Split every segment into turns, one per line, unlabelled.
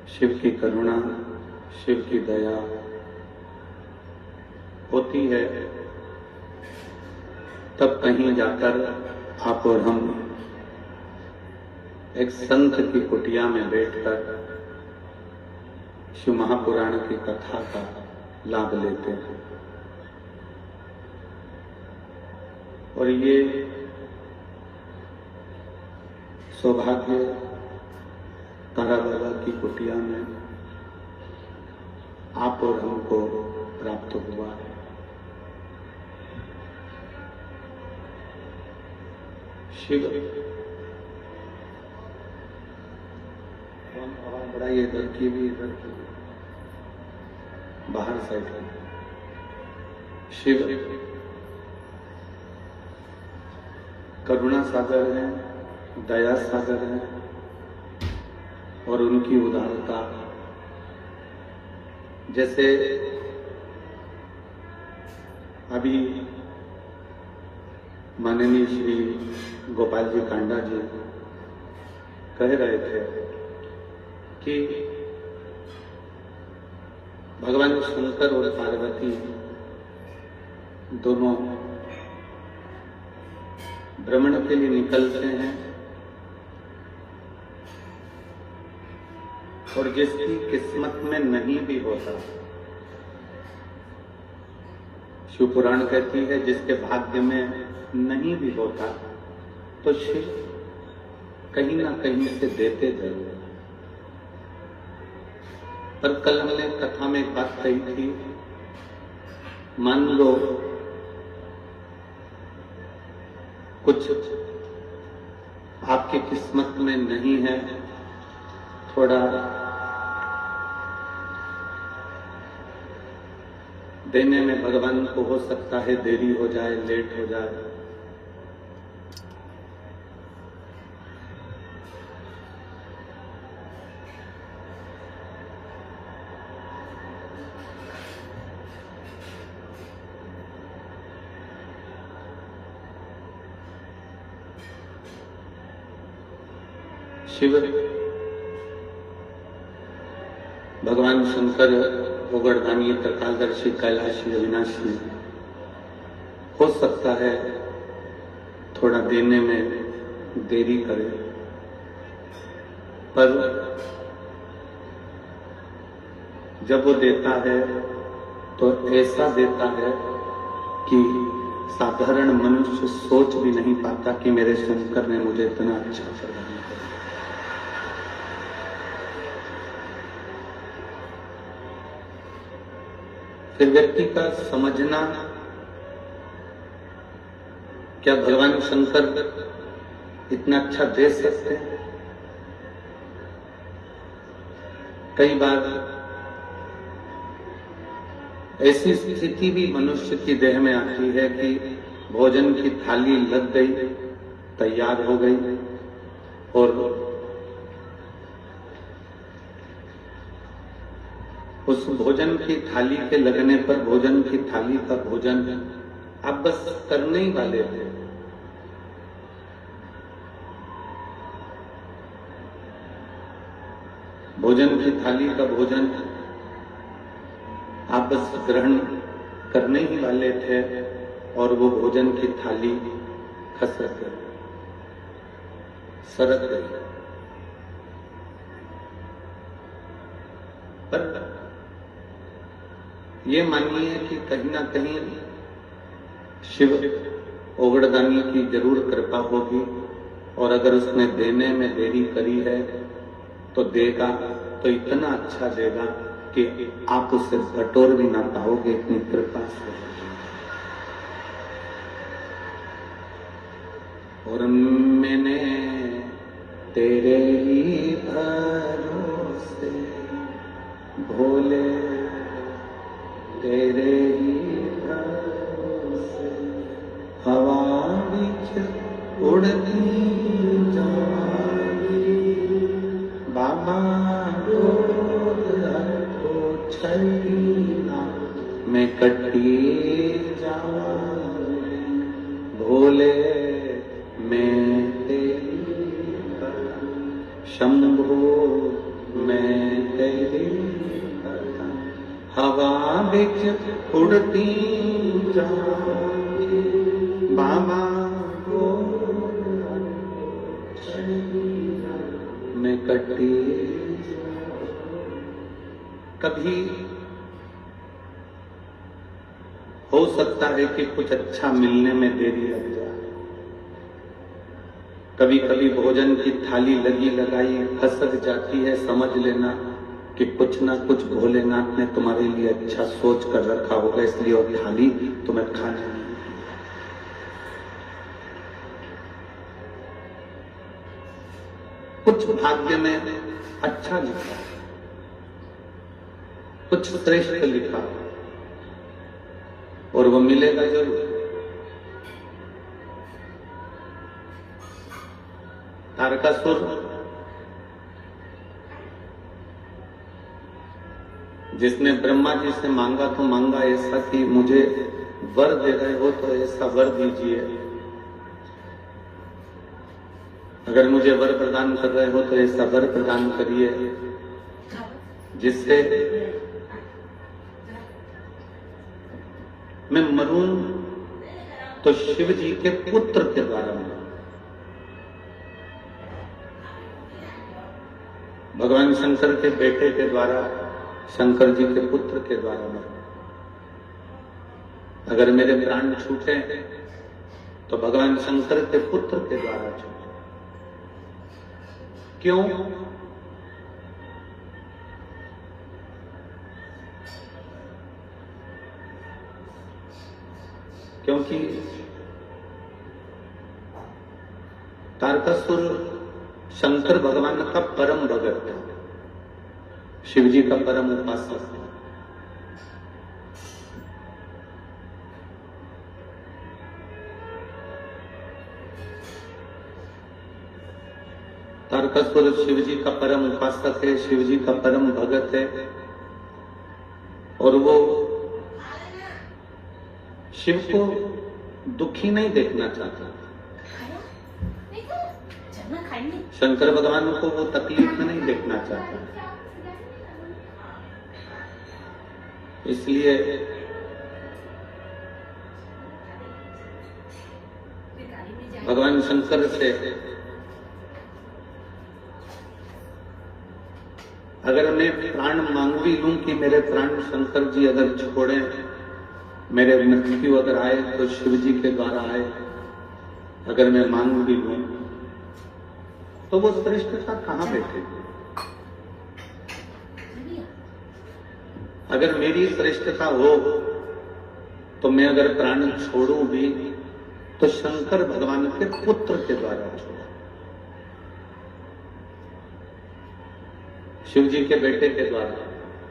शिव की करुणा, शिव की दया होती है तब कहीं जाकर आप और हम एक संत की कुटिया में बैठकर शिव महापुराण की कथा का लाभ लेते हैं। और ये सौभाग्य तारा बाबा की कुटिया में आप और हमको प्राप्त हुआ है। शिव बड़ा ये इधर की भी इधर की बाहर साइड की शिव करुणा सागर है, दया सागर है और उनकी उदारता जैसे अभी माननीय श्री गोपाल जी कांडा जी कह रहे थे कि भगवान शंकर और पार्वती दोनों भ्रमण के लिए निकलते हैं और जिसकी किस्मत में नहीं भी होता, शिव पुराण कहती है जिसके भाग्य में नहीं भी होता तो शिव कहीं ना कहीं से देते जरूर। पर कल हमने कथा में एक बात कही थी, मान लो कुछ आपकी किस्मत में नहीं है, थोड़ा देने में भगवान को हो सकता है देरी हो जाए, लेट हो जाए, शिव भगवान शंकर उगड़दानी, त्रिकालदर्शी, कैलाशी, अविनाशी हो सकता है थोड़ा देने में देरी करे, पर जब वो देता है तो ऐसा देता है कि साधारण मनुष्य सोच भी नहीं पाता कि मेरे शंकर ने मुझे इतना अच्छा प्रदान किया। फिर व्यक्ति का समझना, क्या भगवान शंकर इतना अच्छा दे सकते हैं? कई बार ऐसी स्थिति भी मनुष्य की देह में आती है कि भोजन की थाली लग गई, तैयार हो गई और उस भोजन की थाली के लगने पर भोजन की थाली का भोजन आप बस करने ही वाले थे, भोजन की थाली का भोजन आप बस ग्रहण करने ही वाले थे और वो भोजन की थाली खसक गई, सरक गई। पर ये मानिए कि कहीं ना कहीं शिव ओगड़दानी की जरूर कृपा होगी और अगर उसने देने में देरी करी है तो देगा तो इतना अच्छा देगा कि आप उसे बटोर भी ना पाओगे, इतनी कृपा से। और मैंने तेरे ही भरोसे भोले, तेरे ही भरोसे हवा बिच उड़ती जाएगी, बाबा गोद रखो छलना मैं कटी जाऊंगी, भोले मैं तेरी शंभो मैं बिच उड़ती जाए बाबा को में कटी। कभी हो सकता है कि कुछ अच्छा मिलने में देरी लग जाए, कभी कभी भोजन की थाली लगी लगाई खसक जाती है, समझ लेना कि कुछ ना कुछ भोलेनाथ ने तुम्हारे लिए अच्छा सोच कर रखा होगा, इसलिए वो थाली तुम्हें खाने नहीं। कुछ भाग्य में अच्छा लिखा, कुछ श्रेष्ठ लिखा और वो मिलेगा जरूर। तारकासुर जिसने ब्रह्मा जी से मांगा तो मांगा ऐसा कि मुझे वर दे रहे हो तो ऐसा वर दीजिए, अगर मुझे वर प्रदान कर रहे हो तो ऐसा वर प्रदान करिए जिससे मैं मरूं तो शिव जी के पुत्र के द्वारा मरूं, भगवान शंकर के बेटे के द्वारा, शंकर जी के पुत्र के द्वारा मरूं। अगर मेरे प्राण छूटे तो भगवान शंकर के पुत्र के द्वारा छूटे। क्यों? क्योंकि तारकासुर शंकर भगवान का परम भगत था, शिव जी का परम उपासक था। तारकासुर शिव जी का परम उपासक है, शिव जी का परम भगत है और वो शिव को दुखी नहीं देखना चाहता। शंकर भगवान को वो तकलीफ में नहीं देखना चाहता, इसलिए भगवान शंकर से अगर मैं प्राण मांग भी लूं कि मेरे प्राण शंकर जी अगर छोड़े, मेरे मृत्यु अगर आए तो शिव जी के द्वारा आए, अगर मैं मांग भी लूं तो वो श्रेष्ठता कहां बैठेगी? अगर मेरी श्रेष्ठता हो तो मैं अगर प्राण छोड़ूं भी तो शंकर भगवान के पुत्र के द्वारा छोड़ूं, शिव जी के बेटे के द्वारा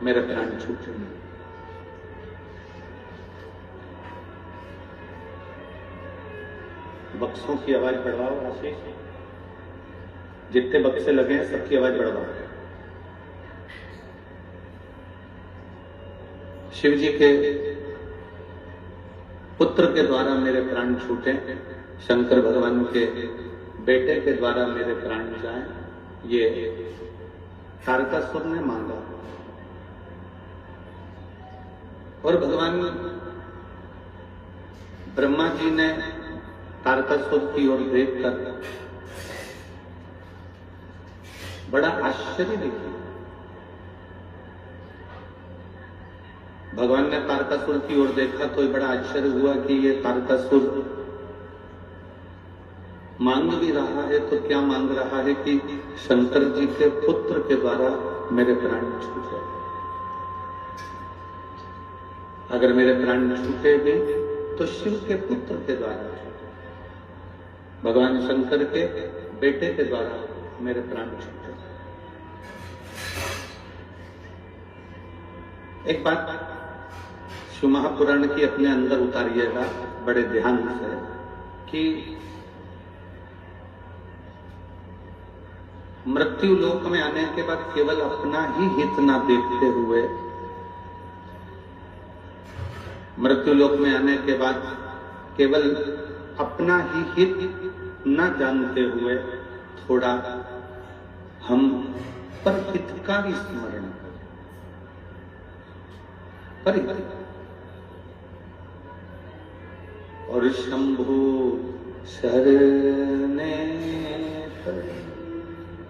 मेरे प्राण छूटे। बक्सों की आवाज बढ़वाओ आशीष, जितने बक्से लगे हैं सबकी आवाज बढ़वाओ। शिव जी के पुत्र के द्वारा मेरे प्राण छूटे, शंकर भगवान के बेटे के द्वारा मेरे प्राण जाएं, ये तारकासुर ने मांगा। और भगवान ब्रह्मा जी ने तारकासुर की ओर देखकर बड़ा आश्चर्य देखा। भगवान ने तारकासुर की ओर देखा तो बड़ा आश्चर्य हुआ कि ये तारकासुर मांग भी रहा है तो क्या मांग रहा है कि शंकर जी के पुत्र के द्वारा मेरे प्राण छूटे। अगर मेरे प्राण छूटे भी तो शिव के पुत्र के द्वारा छूटे, भगवान शंकर के बेटे के द्वारा मेरे प्राण छूटे। एक बात शिव महापुराण की अपने अंदर उतारिएगा बड़े ध्यान से कि मृत्यु लोक में आने के बाद केवल अपना ही हित ना देखते हुए, मृत्यु लोक में आने के बाद केवल अपना ही हित न जानते हुए थोड़ा हम पर हितकारी स्मरण करें। परिधि। और शंभु शरणे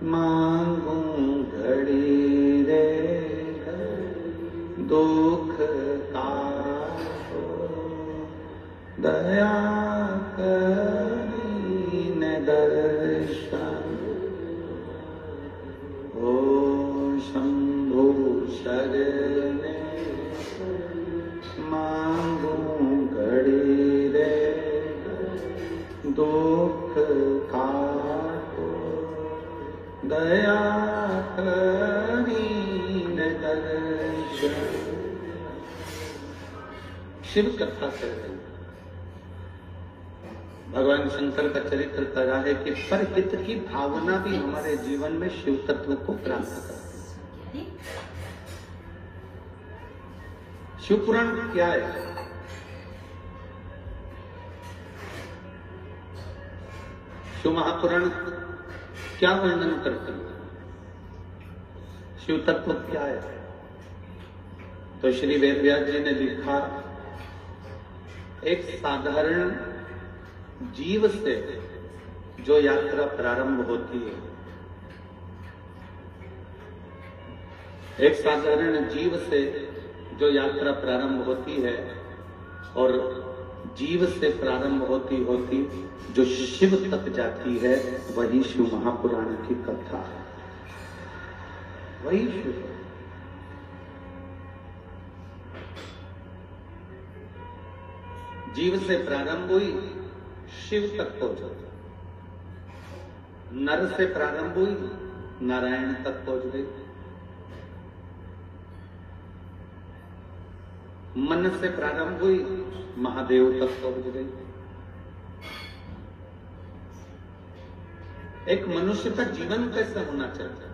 मांगू घड़ी रे दुख काटो दया करीन दर्शन। ओ शंभु शरणे मांगू घड़ी रे दुख काटो दया करीन दर्शन। शिव कथा कर रही। भगवान शंकर का चरित्र कर रहा है कि परहित की भावना भी हमारे जीवन में शिव तत्व को प्राप्त करती है। शिव पुराण क्या है? शिव महापुराण क्या वर्णन करते हैं? शिव तत्व क्या है? तो श्री वेदव्यास जी ने लिखा, एक साधारण जीव से जो यात्रा प्रारंभ होती है, एक साधारण जीव से जो यात्रा प्रारंभ होती है और जीव से प्रारंभ होती होती जो शिव तक जाती है, वही शिव महापुराण की कथा है। वही शिव जीव से प्रारंभ हुई, शिव तक पहुंच। नर से प्रारंभ हुई, नारायण तक पहुंच गई। मन से प्रारंभ हुई, महादेव तक पहुंच गई। एक मनुष्य का जीवन कैसे होना चाहिए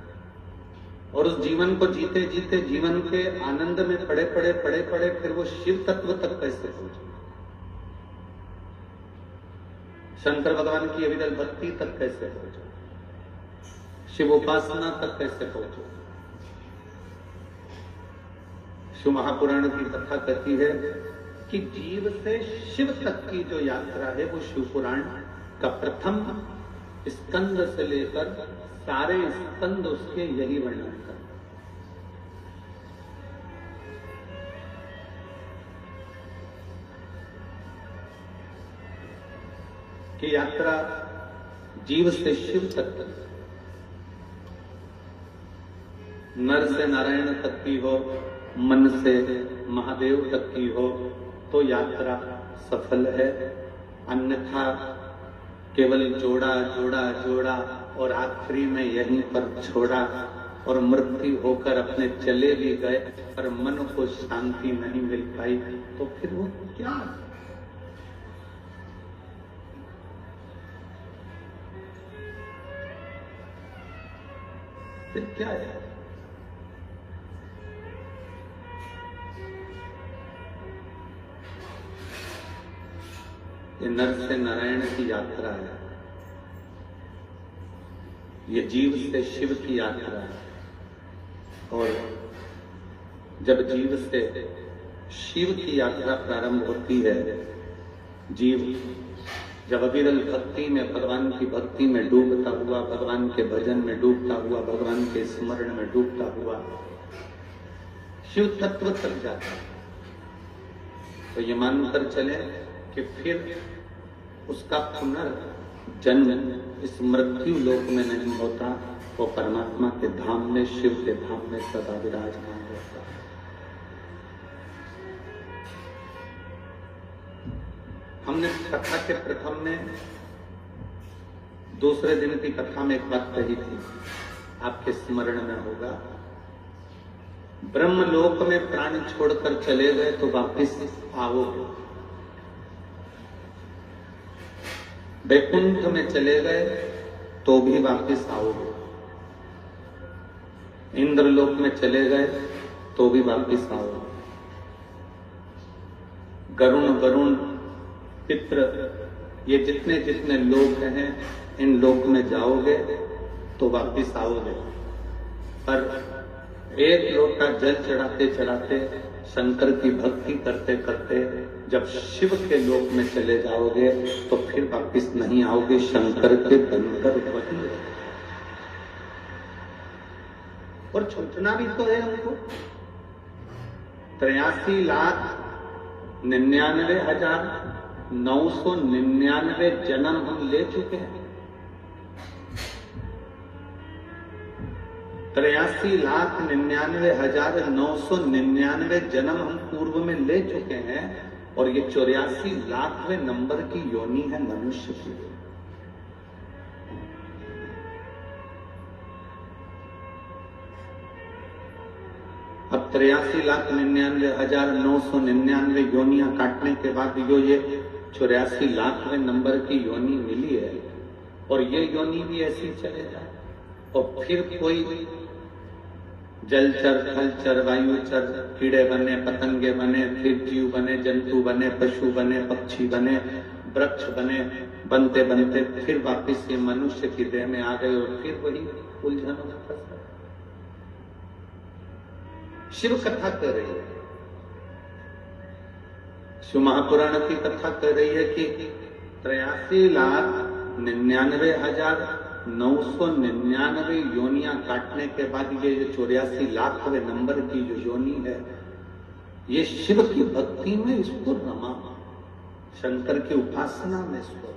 और उस जीवन को जीते जीते जीवन के आनंद में पड़े पड़े फिर वो शिव तत्व तक कैसे पहुंचे, शंकर भगवान की अविरल भक्ति तक कैसे पहुंचे, शिव उपासना तक कैसे पहुंचे। शिव महापुराण की कथा कहती है कि जीव से शिव तक की जो यात्रा है वो शिव पुराण का प्रथम स्कंद से लेकर सारे स्कंद उसके यही वर्णन करते हैं कि यात्रा जीव से शिव तक, नर से नारायण तक की हो, मन से महादेव तक की हो तो यात्रा सफल है। अन्यथा केवल जोड़ा जोड़ा जोड़ा और आखिरी में यहीं पर छोड़ा और मृत्यु होकर अपने चले भी गए पर मन को शांति नहीं मिल पाई, तो फिर वो क्या? फिर क्या है? ये नर से नारायण की यात्रा है, ये जीव से शिव की यात्रा है। और जब जीव से शिव की यात्रा प्रारंभ होती है, जीव जब अविरल भक्ति में, भगवान की भक्ति में डूबता हुआ, भगवान के भजन में डूबता हुआ, भगवान के स्मरण में डूबता हुआ शिव तत्व तक जाता है, तो ये मानकर चले कि फिर उसका पुनर्जन्म इस मृत्यु लोक में नहीं होता, वो परमात्मा के धाम में, शिव के धाम में सदा विराजमान होता है। हमने कथा के प्रथम में, दूसरे दिन की कथा में एक बात कही थी, आपके स्मरण में होगा, ब्रह्मलोक में प्राण छोड़कर चले गए तो वापस आओगे, वैकुंठ में चले गए तो भी वापस आओगे, इंद्रलोक में चले गए तो भी वापस आओगे, वरुण पित्र ये जितने जितने लोक हैं इन लोक में जाओगे तो वापस आओगे। पर एक लोटा जल चढ़ाते चढ़ाते शंकर की भक्ति करते करते जब शिव के लोक में चले जाओगे तो फिर वापिस नहीं आओगे, शंकर के बनकर वही रहोगे। और छूटना भी तो है हमको। 83,99,999 जन्म हम ले चुके हैं। 83,99,999 जन्म हम पूर्व में ले चुके हैं और ये 84 लाखवें नंबर की योनि है मनुष्य की। अब 83,99,999 योनियां काटने के बाद ये 84 लाखवें नंबर की योनि मिली है और ये योनि भी ऐसी चले जाए और फिर कोई जलचर, थलचर, वायुचर, कीड़े बने, पतंगे बने, फिर जीव बने, जंतु बने, पशु बने, पक्षी बने, वृक्ष बने, बनते बनते फिर वापिस ये मनुष्य की देह में आ गए और फिर वही उलझनों में फंस गए। शिव कथा कर रही है, शिव महापुराण की कथा कर रही है कि 83,99,999 योनियां काटने के बाद ये 84 लाखवें नंबर की जो योनि है ये शिव की भक्ति में इसको रमा, शंकर की उपासना में इसको।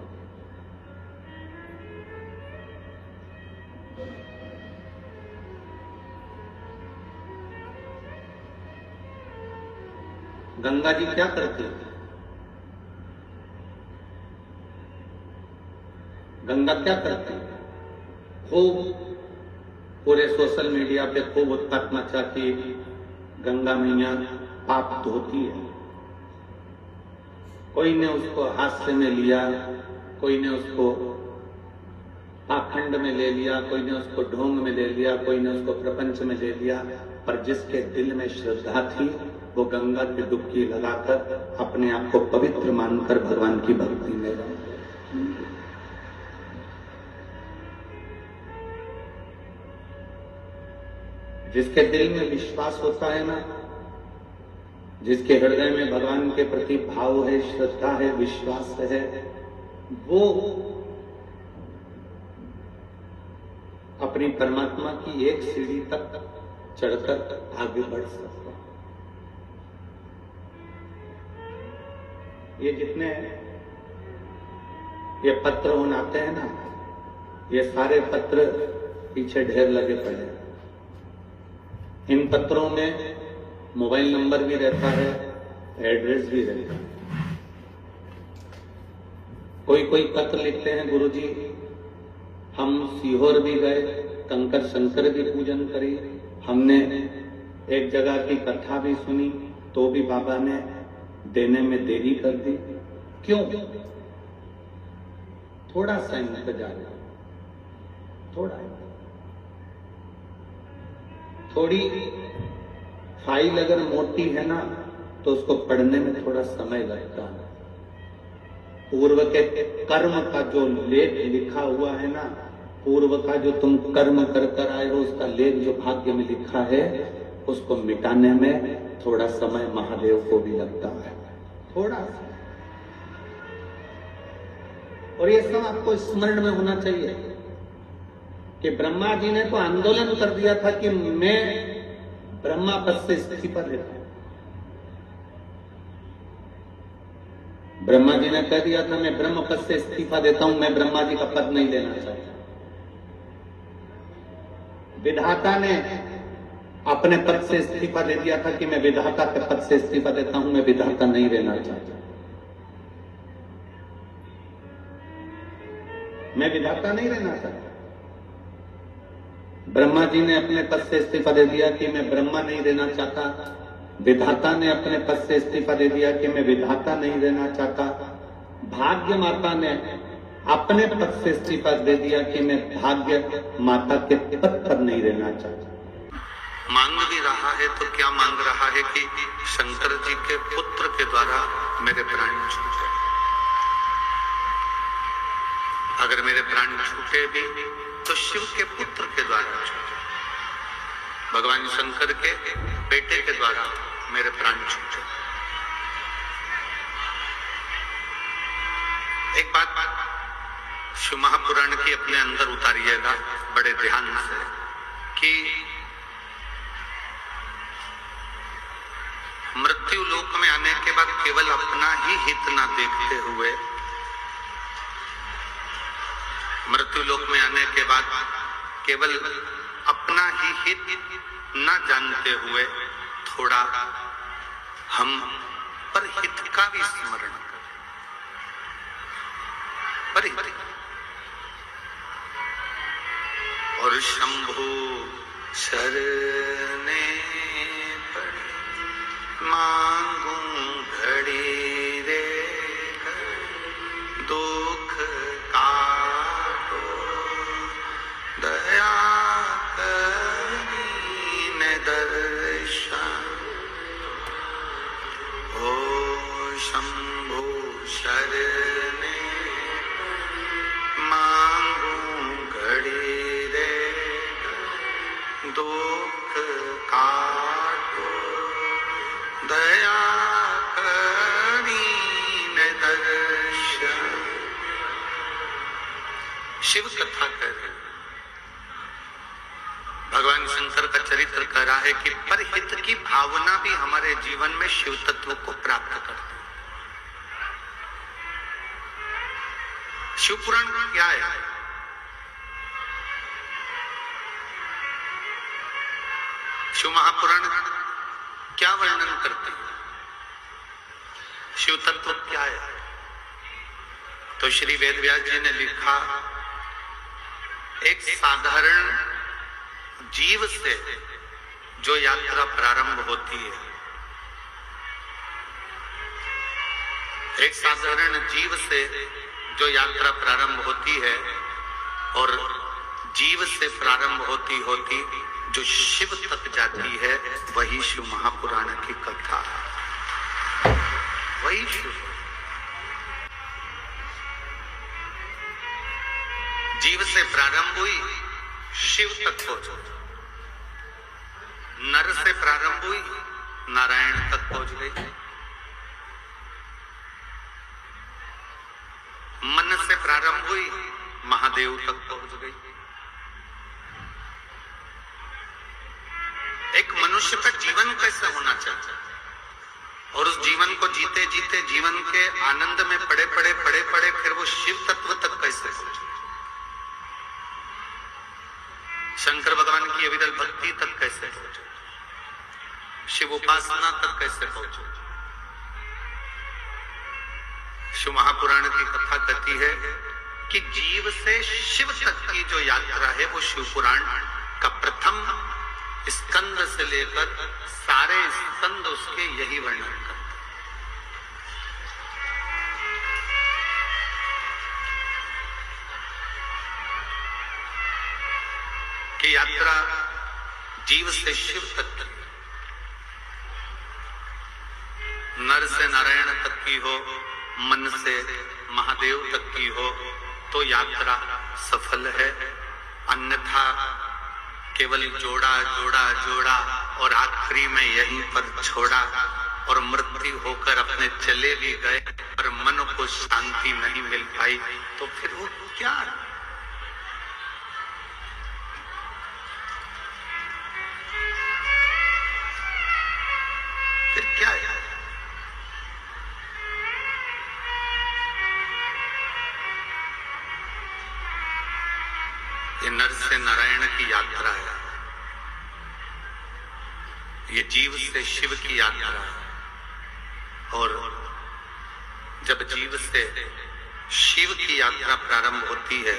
गंगा जी क्या करती है? गंगा क्या करती है? खूब पूरे सोशल मीडिया पे खूब उत्पात मचा कि गंगा मैया पाप धोती है। कोई ने उसको हास्य में लिया, कोई ने उसको पाखंड में ले लिया, कोई ने उसको ढोंग में ले लिया, कोई ने उसको प्रपंच में ले लिया, पर जिसके दिल में श्रद्धा थी वो गंगा की डुबकी लगाकर अपने आप को पवित्र मानकर भगवान की भक्ति में रहे। जिसके दिल में विश्वास होता है ना, जिसके हृदय में भगवान के प्रति भाव है, श्रद्धा है, विश्वास है, वो अपनी परमात्मा की एक सीढ़ी तक चढ़कर आगे बढ़ सकता है। ये जितने ये पत्र आते हैं ना, ये सारे पत्र पीछे ढेर लगे पड़े हैं। इन पत्रों में मोबाइल नंबर भी रहता है, एड्रेस भी रहता है। कोई कोई पत्र लिखते हैं, गुरुजी हम सीहोर भी गए, कंकर शंकर भी पूजन करी, हमने एक जगह की कथा भी सुनी तो भी बाबा ने देने में देरी कर दी। क्यों? थोड़ा सा इंतजार, थोड़ी फाइल अगर मोटी है ना तो उसको पढ़ने में थोड़ा समय लगता है। पूर्व के कर्म का जो लेख लिखा हुआ है ना, पूर्व का जो तुम कर्म कर कर आए हो उसका लेख जो भाग्य में लिखा है, उसको मिटाने में थोड़ा समय महादेव को भी लगता है, थोड़ा सा। और ये सब आपको स्मरण में होना चाहिए कि ब्रह्मा जी ने तो आंदोलन कर दिया था कि मैं ब्रह्मा पद से इस्तीफा देता हूं। ब्रह्मा जी ने कह दिया था मैं ब्रह्म पद से इस्तीफा देता हूं, मैं ब्रह्मा जी का पद नहीं लेना चाहता। विधाता ने अपने पद से इस्तीफा दे दिया था कि मैं विधाता के पद से इस्तीफा देता हूं, मैं विधाता नहीं रहना चाहता। मैं विधाता नहीं रहना चाहता। ब्रह्मा जी ने अपने पद से इस्तीफा दे दिया कि मैं ब्रह्मा नहीं रहना चाहता। विधाता ने अपने पद से इस्तीफा दे दिया कि मैं विधाता नहीं रहना चाहता। भाग्य माता ने अपने पद से इस्तीफा दे दिया कि मैं भाग्य माता के पद पर नहीं रहना चाहता। मांग भी रहा है तो क्या मांग रहा है कि शंकर जी के पुत्र के द्वारा मेरे प्राण छूटे। अगर मेरे प्राण छूटे भी तो शिव के पुत्र के द्वारा छूटे, भगवान शंकर के बेटे के द्वारा मेरे प्राण छूटे। एक बात शिव महापुराण की अपने अंदर उतारिएगा बड़े ध्यान से कि मृत्यु लोक में आने के बाद केवल अपना ही हित ना देखते हुए, मृत्यु लोक में आने के बाद केवल अपना ही हित ना जानते हुए थोड़ा हम पर हित का भी स्मरण करें। पर और शंभु शरणे पड़े मांगू घड़ी रे दुख काटो दया करीन दर्शन। ओ शंभु शरणे मांगू घड़ी रे दुख काटो दया करीन दर्शन। शिव कथा कह रहे हैं, भगवान शंकर का चरित्र कह रहा है कि परहित की भावना भी हमारे जीवन में शिव तत्व को प्राप्त करती है। शिव पुराण क्या है? शिव महापुराण क्या वर्णन करते हैं? शिव तत्व क्या है? तो श्री वेदव्यास जी ने लिखा, एक साधारण जीव से जो यात्रा प्रारंभ होती है, एक साधारण जीव से जो यात्रा प्रारंभ होती है और जीव से प्रारंभ होती होती जो शिव तक जाती है, वही शिव महापुराण की कथा है। वही शिव जीव से प्रारंभ हुई, शिव तक पहुंची। नर से प्रारंभ हुई, नारायण तक पहुंच गई। मन से प्रारंभ हुई, महादेव तक पहुंच गई। एक मनुष्य का जीवन कैसा होना चाहिए और उस जीवन को जीते जीते जीवन के आनंद में पड़े पड़े फिर वो शिव तत्व तक कैसे पहुंचे, शंकर भगवान की अविरल भक्ति तक कैसे पहुंचे, शिव उपासना तक कैसे पहुंचे। शिव महापुराण की कथा कहती है कि जीव से शिव तक की जो यात्रा है वो शिव पुराण का प्रथम स्कंद से लेकर सारे स्कंद उसके यही वर्णन करते हैं कि यात्रा जीव से शिव तक की, नर से नारायण तक की हो, मन से महादेव तक की हो तो यात्रा सफल है। अन्यथा केवल जोड़ा जोड़ा जोड़ा और आखिरी में यहीं पर छोड़ा और मृत्यु होकर अपने चले भी गए पर मन को शांति नहीं मिल पाई, तो फिर वो क्या? फिर क्या है? ये नर से नारायण की यात्रा है, ये जीव से शिव की यात्रा है। और जब जीव से शिव की यात्रा प्रारंभ होती है,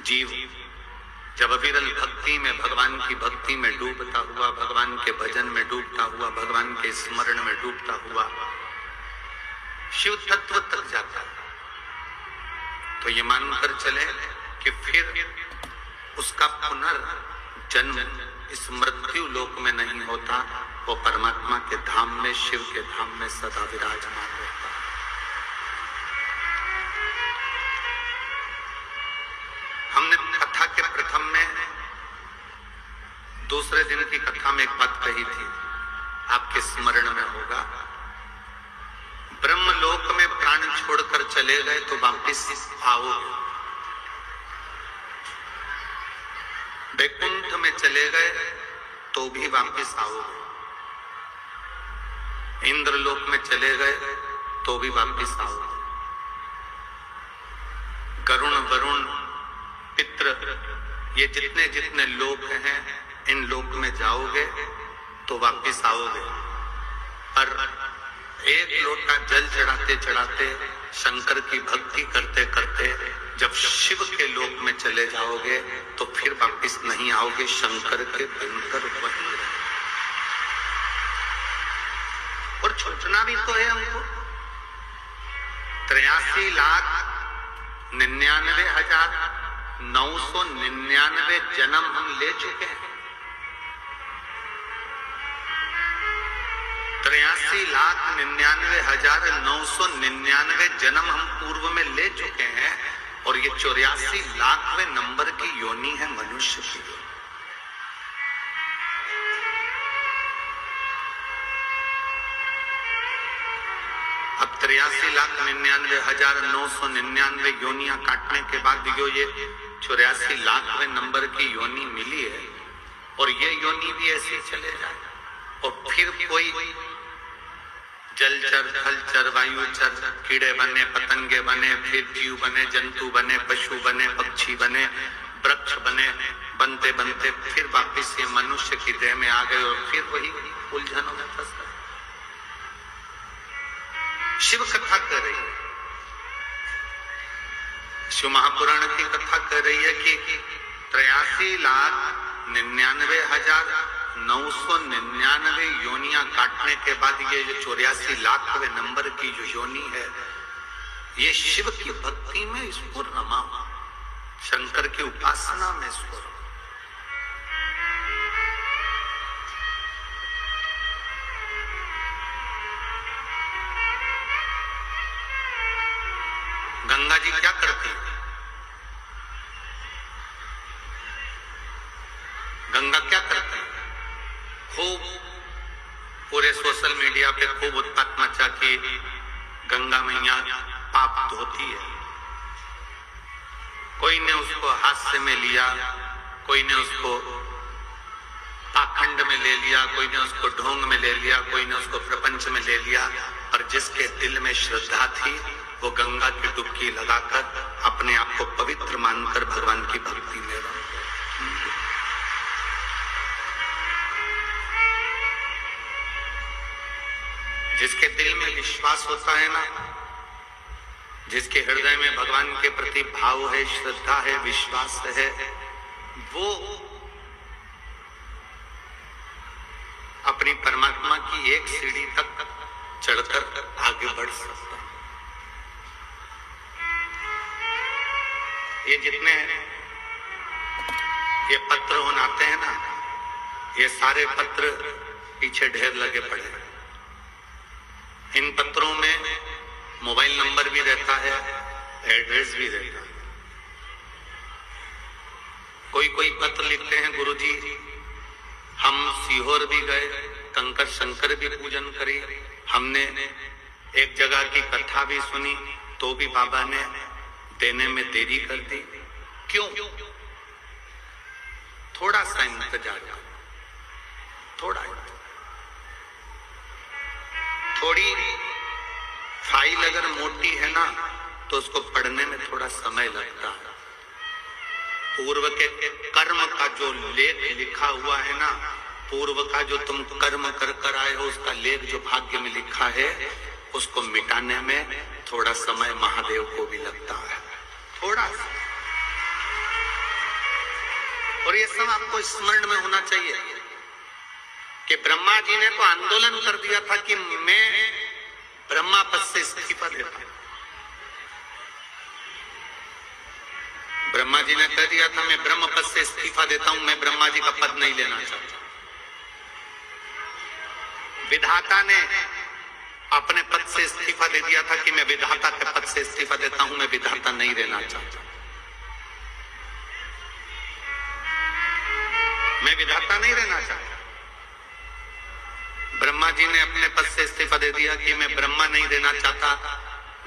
जीव जब अविरल भक्ति में, भगवान की भक्ति में डूबता हुआ, भगवान के भजन में डूबता हुआ, भगवान के स्मरण में डूबता हुआ शिव तत्व तक जाता है, तो ये मानकर चले कि फिर उसका पुनर्जन्म इस मृत्यु लोक में नहीं होता, वो परमात्मा के धाम में, शिव के धाम में सदा विराजमान रहता। हमने कथा के प्रथम में दूसरे दिन की कथा में एक बात कही थी, आपके स्मरण में होगा। ब्रह्मलोक में प्राण छोड़कर चले गए तो वापिस आओगे, वैकुंठ में चले गए तो भी वापिस आओगे, इंद्रलोक में चले गए तो भी वापिस आओगे, गरुण वरुण पितृ ये जितने जितने लोक हैं इन लोक में जाओगे तो वापिस आओगे। पर एक लोटा जल चढ़ाते चढ़ाते शंकर की भक्ति करते करते जब शिव के लोक में चले जाओगे तो फिर वापिस नहीं आओगे, शंकर के बनकर वहीं रहोगे। और छोड़ना भी तो है हमको। 83,99,999 जन्म हम ले चुके हैं। 83,99,999 जन्म हम पूर्व में ले चुके हैं और ये 84 लाखवें नंबर की योनि है मनुष्य की। अब 83,99,999 योनियां काटने के बाद ये 84 लाखवें नंबर की योनि मिली है और ये योनि भी ऐसे चले जाए और फिर कोई जलचर थलचर वायुचर कीड़े बने पतंगे बने, फिर जीव बने, जंतु बने, पशु बने, पक्षी बने, वृक्ष बने, बनते बनते फिर वापिस ये मनुष्य की देह में आ गए और फिर वही उलझनों में फंस गए। शिव कथा कर रही है, शिव महापुराण की कथा कर रही है कि 83,99,999 योनियां काटने के बाद ये जो 84 लाखवें नंबर की जो योनि है ये शिव की भक्ति में इसको रमा, शंकर की उपासना में इसको रमा। गंगा जी क्या करती है? गंगा क्या करती है? खूब पूरे सोशल मीडिया पे खूब उत्पात मचा के गंगा मैया पाप धोती है। कोई ने उसको हास्य में लिया, कोई ने उसको पाखंड में ले लिया, कोई ने उसको ढोंग में ले लिया, कोई ने उसको प्रपंच में ले लिया। और जिसके दिल में श्रद्धा थी वो गंगा की डुबकी लगाकर अपने आप को पवित्र मानकर भगवान की भक्ति में रहा। जिसके दिल में विश्वास होता है ना, जिसके हृदय में भगवान के प्रति भाव है, श्रद्धा है, विश्वास है, वो अपनी परमात्मा की एक सीढ़ी तक चढ़कर आगे बढ़ सकता है। ये जितने ये पत्र आते हैं ना, ये सारे पत्र पीछे ढेर लगे पड़े हैं। इन पत्रों में मोबाइल नंबर भी रहता है, एड्रेस भी रहता है। कोई कोई पत्र लिखते हैं, गुरुजी हम सीहोर भी गए, कंकर शंकर भी पूजन करे, हमने एक जगह की कथा भी सुनी तो भी बाबा ने देने में देरी कर दी। क्यों? थोड़ा सा इंतजार, थोड़ी फाइल अगर मोटी है ना तो उसको पढ़ने में थोड़ा समय लगता है। पूर्व के कर्म का जो लेख लिखा हुआ है ना, पूर्व का जो तुम कर्म कर कर आए हो उसका लेख जो भाग्य में लिखा है उसको मिटाने में थोड़ा समय महादेव को भी लगता है, थोड़ा सा। और ये सब आपको स्मरण में होना चाहिए कि ब्रह्मा जी ने तो आंदोलन कर दिया था कि मैं ब्रह्मा पद से इस्तीफा देता हूं। ब्रह्मा जी ने कह दिया था मैं ब्रह्म पद से इस्तीफा देता हूं, मैं ब्रह्मा जी का पद नहीं लेना चाहता। विधाता ने अपने पद से इस्तीफा दे दिया था कि मैं विधाता के पद से इस्तीफा देता हूं, मैं विधाता नहीं रहना चाहता। मैं विधाता नहीं रहना चाहता। ब्रह्मा ब्रह्मा जी ने अपने पद से इस्तीफा दे दिया कि मैं ब्रह्मा नहीं रहना चाहता,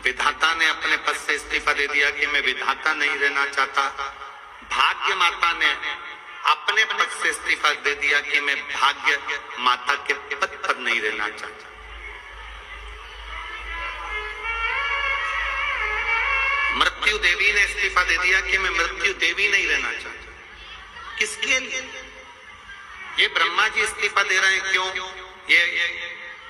विधाता ने अपने पद से इस्तीफा दे दिया कि मैं विधाता नहीं रहना चाहता, भाग्य माता ने अपने पद से इस्तीफा दे दिया कि मैं भाग्य माता के पद पर नहीं रहना चाहता। मृत्यु देवी ने इस्तीफा दे दिया कि मैं मृत्यु देवी नहीं रहना चाहता। किसके लिए? ये ब्रह्मा जी इस्तीफा दे रहे हैं क्यों? ये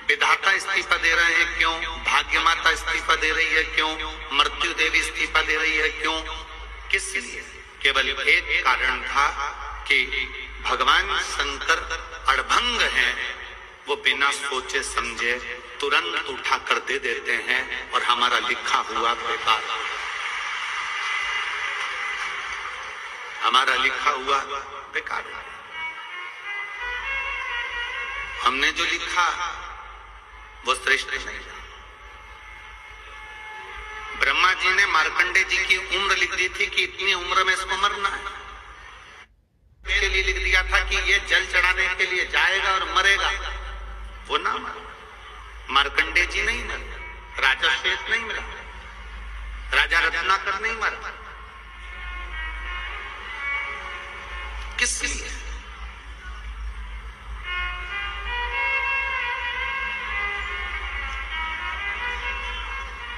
विधाता इस्तीफा दे रहे हैं क्यों? भाग्य माता इस्तीफा दे रही है क्यों? मृत्यु देवी इस्तीफा दे रही है क्यों? किस लिए? केवल एक कारण था कि भगवान शंकर अड़भंग हैं, वो बिना सोचे समझे तुरंत उठाकर दे देते हैं और हमारा लिखा हुआ बेकार, हमारा लिखा हुआ बेकार। हमने जो लिखा वो श्रेष्ठ नहीं। ब्रह्मा जी ने मार्कंडे जी की उम्र लिख दी थी कि इतनी उम्र में इसको मरना है, के लिए लिख दिया था कि ये जल चढ़ाने के लिए जाएगा और मरेगा, वो ना मरा। मार्कंडे जी नहीं मरे, राजा श्वेत नहीं मरा, राजा रत्नाकर नहीं मरा। किस लिए?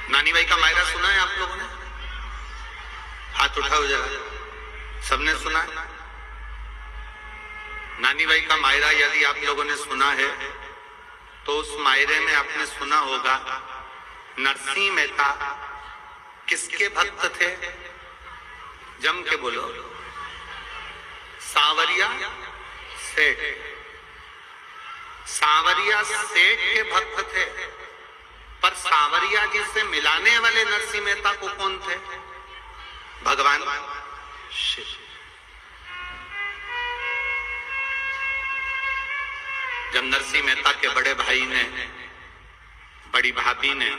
नानी भाई का मायरा सुना है आप लोगों ने? हाथ उठाओ जरा, सबने सुना है? नानी भाई का मायरा यदि आप लोगों ने सुना है तो उस मायरे में आपने सुना होगा नरसिंह मेहता किसके भक्त थे? जम के बोलो। सांवरिया सेठ। सांवरिया सेठ के भक्त थे, पर सांवरिया जी से मिलाने वाले नरसिंह मेहता को कौन थे? भगवान शिव। जब नरसिंह मेहता के बड़े भाई ने, बड़ी भाभी ने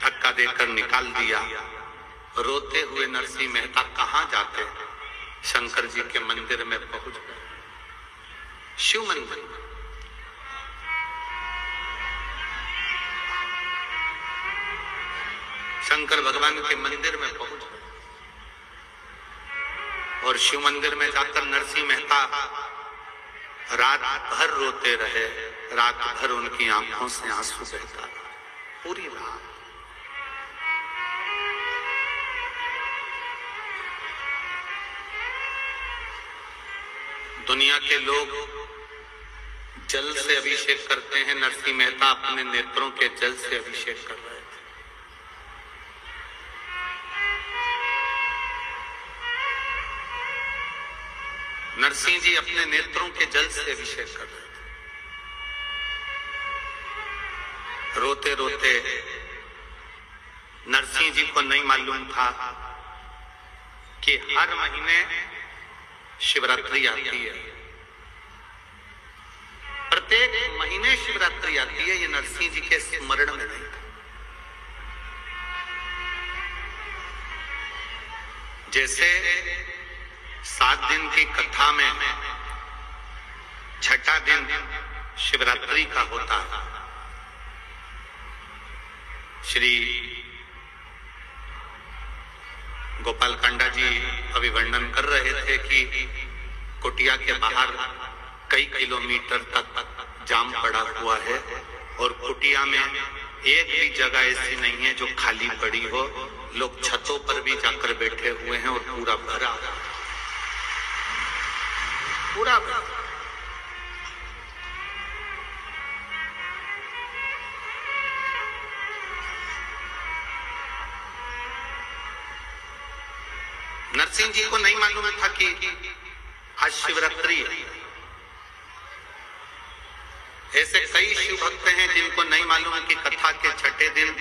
धक्का देकर निकाल दिया, रोते हुए नरसिंह मेहता कहां जाते? शंकर जी के मंदिर में पहुंच गए, शिव मंदिर। शंकर भगवान के मंदिर में पहुंच गए और शिव मंदिर में जाकर नरसिंह मेहता रात भर रोते रहे। रात भर उनकी आंखों से आंसू बहता रहा, पूरी रात। दुनिया के लोग जल से अभिषेक करते हैं, नरसिंह मेहता अपने नेत्रों के जल से अभिषेक कर रहे थे। नरसिंह जी अपने नेत्रों के जल से अभिषेक कर रहे थे। रोते रोते नरसिंह जी को नहीं मालूम था कि हर महीने शिवरात्रि आती है, प्रत्येक महीने शिवरात्रि आती है। ये नरसिंह जी के स्मरण में नहीं था। जैसे 7 दिन की कथा में छठा दिन शिवरात्रि का होता है। श्री गोपाल कांडा जी अभी वर्णन कर रहे थे कि कुटिया के बाहर कई किलोमीटर तक जाम पड़ा हुआ है और कुटिया में एक भी जगह ऐसी नहीं है जो खाली पड़ी हो। लोग छतों पर भी जाकर बैठे हुए हैं और पूरा भरा, पूरा भरा। नरसिंह जी को नहीं मालूम था कि आज शिवरात्रि है। ऐसे कई शिव भक्त हैं जिनको नहीं मालूम कि कथा के छठे दिन,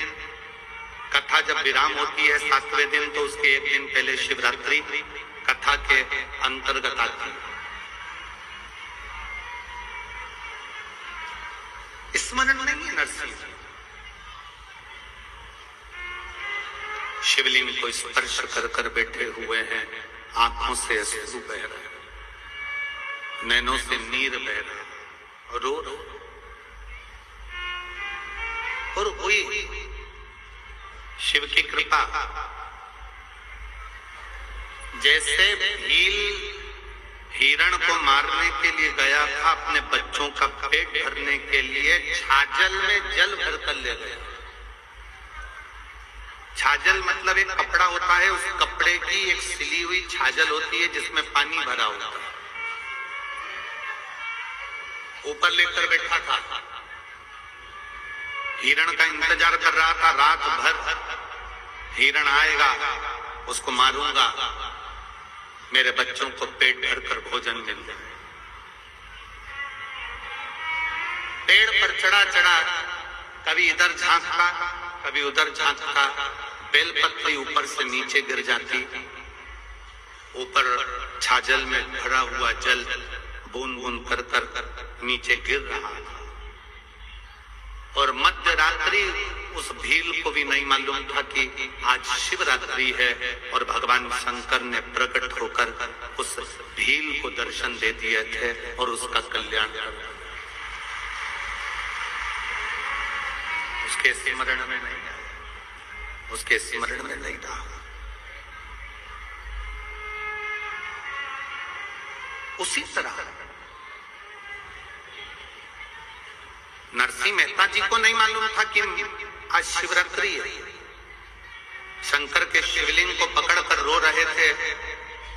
कथा जब विराम होती है 7वें दिन, तो उसके एक दिन पहले शिवरात्रि कथा के अंतर्गत आती है। स्मरण नहीं है नरसिंह जी। शिवलिंग को स्पर्श कर कर बैठे हुए हैं, आंखों से अश्रु बह रहे हैं, नैनों से नीर बह रहे हैं, रो रो। और हुई शिव की कृपा। जैसे भील हिरण को मारने के लिए गया था, अपने बच्चों का पेट भरने के लिए छाजल में जल भर कर ले गया। छाजल मतलब एक कपड़ा होता है, उस कपड़े की एक सिली हुई छाजल होती है जिसमें पानी भरा होता है, ऊपर लेकर बैठा था। हिरण का इंतजार कर रहा था रात भर, हिरण आएगा, उसको मारूंगा, मेरे बच्चों को पेट भर कर भोजन मिल जाए। पेड़ पर चढ़ा चढ़ा कभी इधर झांकता कभी उधर झांकता, बेलपत्ती ऊपर से नीचे गिर जाती, ऊपर छाजल में भरा हुआ जल बूंद बूंद कर कर नीचे गिर रहा था। और मध्य रात्रि उस भील को भी नहीं मालूम था कि आज शिवरात्रि है, और भगवान शंकर ने प्रकट होकर उस भील को दर्शन दे दिए थे और उसका कल्याण कर दिया। उसके स्मरण में नहीं आया, उसके स्मरण में नहीं रहा। उसी तरह नरसिंह मेहता जी को नहीं मालूम था कि आज शिवरात्रि है। शंकर के शिवलिंग को पकड़कर रो रहे थे।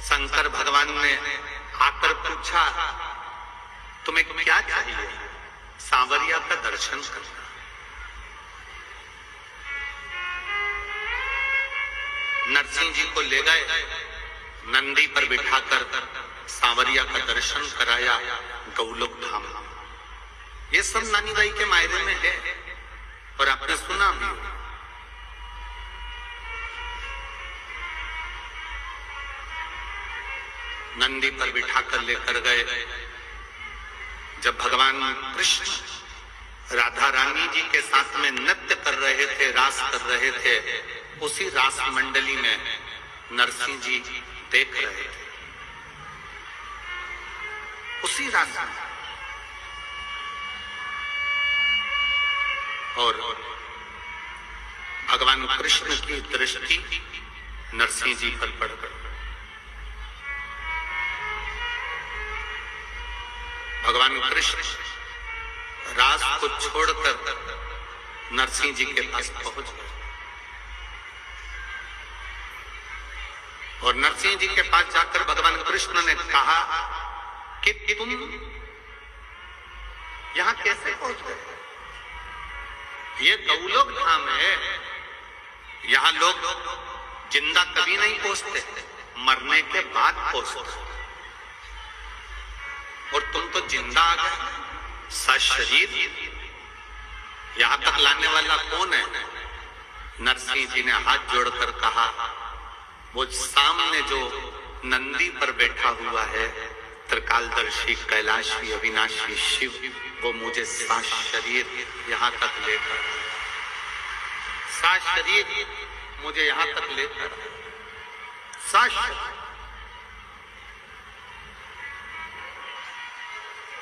शंकर भगवान ने आकर पूछा, तुम्हें क्या चाहिए? सांवरिया का दर्शन करना। नरसिंह जी को ले गए, नंदी पर बिठाकर सांवरिया का दर्शन कराया गौलोक धाम। ये सब नानी बाई के मायरे में है और आपने सुना भी। नंदी पर बिठाकर लेकर गए। जब भगवान कृष्ण राधा रानी जी के साथ में नृत्य कर रहे थे, रास कर रहे थे, उसी रास मंडली में नरसिंह जी देख रहे थे। उसी रास में और भगवान कृष्ण की दृष्टि नरसिंह जी पर पड़ गई। भगवान कृष्ण रास को छोड़कर नरसिंह जी के पास पहुंच गए और नरसिंह जी के पास जाकर भगवान कृष्ण ने कहा कि तुम यहां कैसे पहुंच गए? ये गौलोक धाम है, यहां लोग जिंदा कभी नहीं पहुंचते, मरने के बाद पहुंचते, और तुम तो जिंदा आ गए सशरीर। यहां तक लाने वाला कौन है? नरसिंह जी ने हाथ जोड़कर कहा, वो सामने जो नंदी पर बैठा हुआ है, त्रिकालदर्शी कैलाशी अविनाशी शिव, वो मुझे सात शरीर यहां तक लेकर, सात शरीर मुझे यहां तक लेकर, सात शरीर।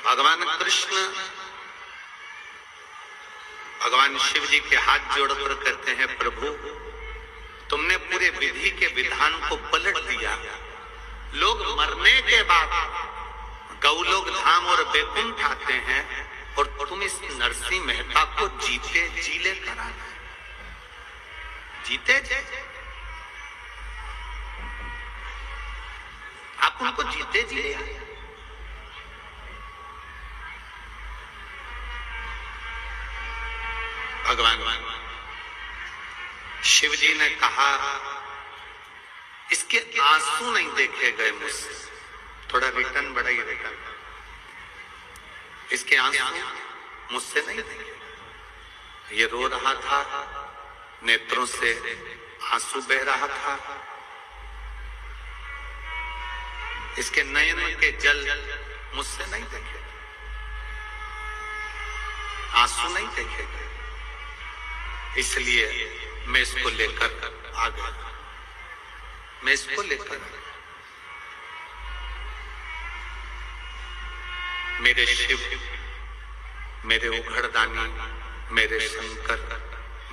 भगवान कृष्ण भगवान शिव जी के हाथ जोड़कर कहते हैं, प्रभु तुमने पूरे विधि के विधान को पलट दिया। लोग मरने के बाद गौलोक धाम और बैकुंठ आते हैं और तुम इस नरसिंह मेहता को जीते जी लेकर आ गए। जीते जी आप उनको जीते जी ले आए। भगवान शिव जी ने कहा, इसके आंसू नहीं देखे गए मुझसे, थोड़ा रिटर्न बढ़ाइए रिटर्न, इसके आंसू मुझसे नहीं देखे। ये रो रहा था, नेत्रों से आंसू बह रहा था, इसके नयन के जल मुझसे नहीं देखे, आंसू नहीं देखे गए, इसलिए मैं इसको लेकर आ गया। मैं इसको लेकर मेरे शिव, मेरे उघड़दानी, मेरे शंकर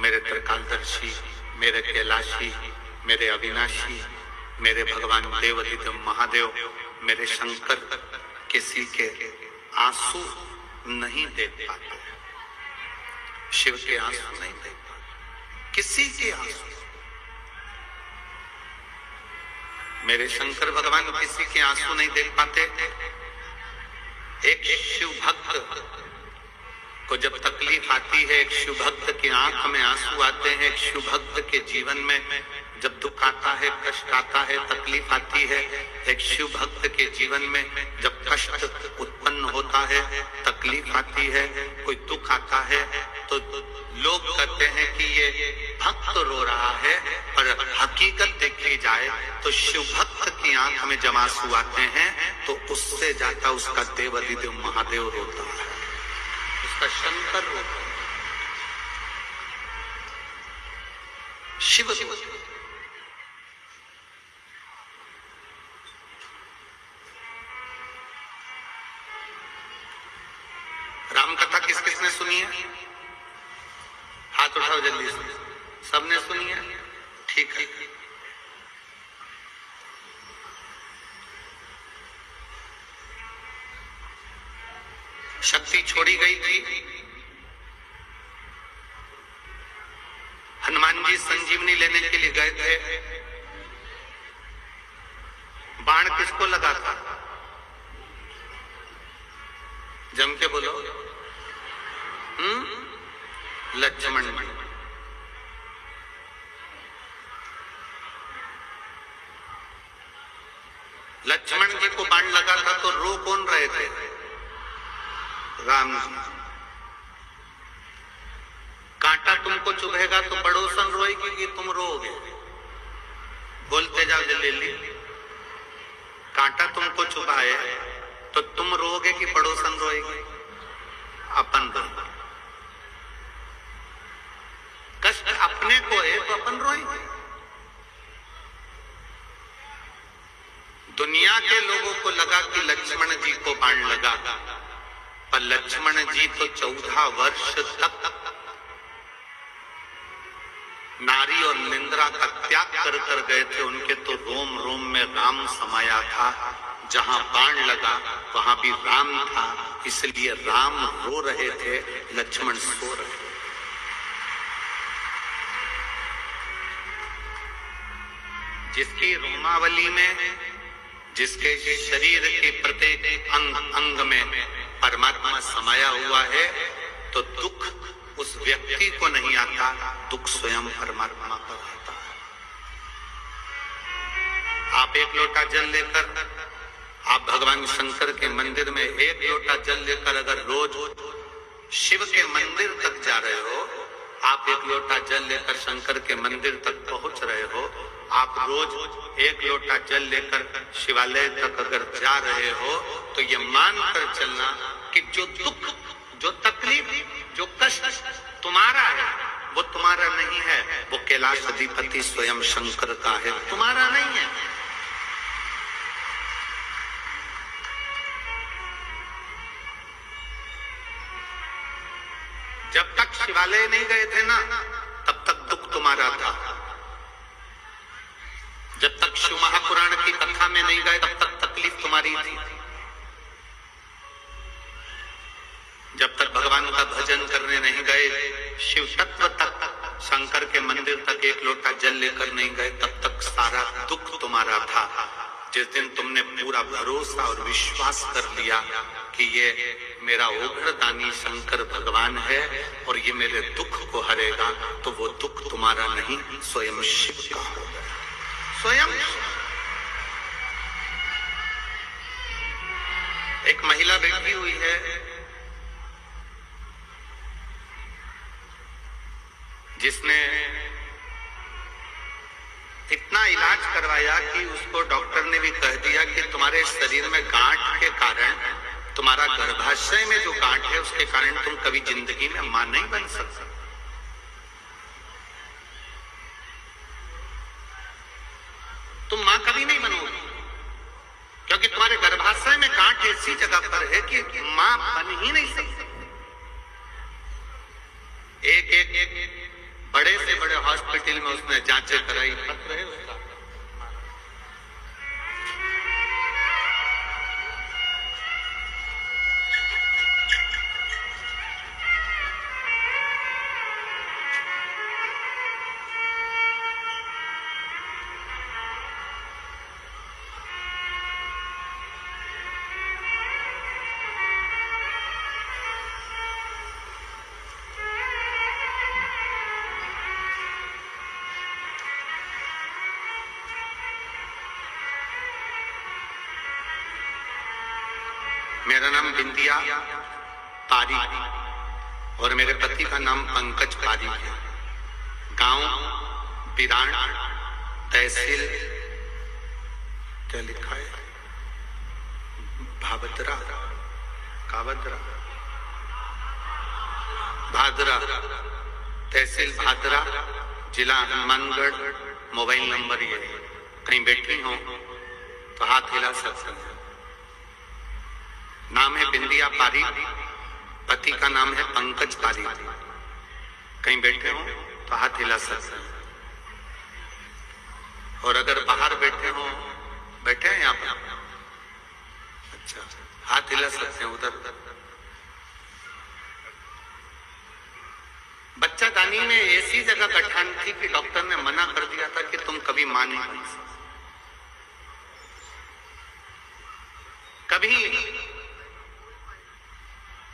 मेरे त्रिकालदर्शी, मेरे कैलाशी, मेरे अविनाशी, मेरे भगवान देवाधिदेव महादेव, मेरे शंकर किसी के आंसू नहीं देख पाते। शिव के आंसू नहीं देख पाते, किसी के आंसू। मेरे शंकर भगवान किसी के आंसू नहीं देख पाते। एक शिव भक्त को जब तकलीफ आती है, एक शिव भक्त की आंख में आंसू आते हैं, एक शिव भक्त के जीवन में जब दुख आता है, कष्ट आता है, तकलीफ आती है, एक शिव भक्त के जीवन में जब कष्ट उत्पन्न होता है, तकलीफ आती है, कोई दुख आता है, तो लोग कहते हैं कि ये भक्त रो रहा है, पर हकीकत देखी जाए तो शिव भक्त की आंख में जब आंसू आते हैं तो उससे जाता उसका देवाधिदेव महादेव रोता है, उसका शंकर रोता है। शिव राम कथा किस किसने सुनी है? हाथ उठाओ जल्दी से। सबने सुनी है? ठीक है। शक्ति छोड़ी गई थी, हनुमान जी संजीवनी लेने के लिए गए थे। बाण किसको लगा था? जम के बोलो। लक्ष्मण जी। लक्ष्मण जी को बाण लगा था तो रो कौन रहे थे? राम जी। कांटा तुमको चुभेगा तो पड़ोसन रोएगी कि तुम रोओगे? बोलते जाओ जल्दी। कांटा तुमको चुभाए तो तुम रोओगे कि पड़ोसन रोएगी? अपन रोएगा। कष्ट अपने को है तो अपन रोएंगे। दुनिया के लोगों को लगा कि लक्ष्मण जी को बाण लगा, पर लक्ष्मण जी तो 14 वर्ष तक नारी और निंद्रा का त्याग कर कर गए थे। उनके तो रोम रोम में राम समाया था। जहां बाण लगा वहां भी राम था, इसलिए राम रो रहे थे, लक्ष्मण सो रहे थे। जिसकी रोमावली में, जिसके शरीर के प्रत्येक अंग अंग में परमात्मा समाया हुआ है, तो दुख उस व्यक्ति को नहीं आता, दुख स्वयं परमात्मा को आता है। आप एक लोटा जल लेकर, आप भगवान शंकर के मंदिर में एक लोटा जल लेकर अगर रोज शिव के मंदिर तक जा रहे हो, आप एक लोटा जल लेकर शंकर के मंदिर तक पहुंच रहे हो, आप रोज एक लोटा जल लेकर शिवालय तक अगर जा रहे हो, तो ये मान कर चलना कि जो दुख, जो तकलीफ, जो कष्ट तुम्हारा है वो तुम्हारा नहीं है, वो कैलाश अधिपति स्वयं शंकर का है, तुम्हारा नहीं है। जब तक शिवालय नहीं गए थे ना, तब तक दुख तुम्हारा था। जब तक शिव महापुराण की कथा में नहीं गए, तब तक तकलीफ तुम्हारी थी। जब तक भगवान का भजन करने नहीं गए, शिव तत्व तक, शंकर के मंदिर तक एक लोटा जल लेकर नहीं गए, तब तक सारा दुख तुम्हारा था। जिस दिन तुमने पूरा भरोसा और विश्वास कर लिया कि ये मेरा ओघड़दानी शंकर भगवान है और ये मेरे दुख को हरेगा, तो वो दुख तुम्हारा नहीं, स्वयं शिव का होगा। स्वयं एक महिला बैठी हुई है, जिसने इतना इलाज करवाया कि उसको डॉक्टर ने भी कह दिया कि तुम्हारे शरीर में गांठ के कारण, तुम्हारा गर्भाशय में जो गांठ है उसके कारण तुम कभी जिंदगी में मां नहीं बन सकते। तुम मां कभी नहीं बनोगी, क्योंकि तुम्हारे गर्भाशय में गांठ ऐसी जगह पर है कि मां बन ही नहीं सकती। एक हॉस्पिटल में उसने जांचें कराई, फर्क रहे उसका। मेरा नाम बिंदिया पारी और मेरे पति का नाम पंकज पारी है। गांव बिरान, तहसील क्या लिखा है, भादरा, तहसील भादरा, जिला हनुमानगढ़। मोबाइल नंबर ये, कहीं बैठी हो तो हाथ हिला सकते हैं। नाम है बिंदिया पारी, पति का नाम है पंकज पारी। कहीं बैठे हो तो हाथ हिला सकते हैं। और अगर बाहर बैठे हो, बैठे हैं यहाँ पर, अच्छा, हाथ हिला सकते हैं उधर। बच्चा दानी में ऐसी जगह गठान थी कि डॉक्टर ने मना कर दिया था कि तुम कभी मां नहीं बन सकते। कभी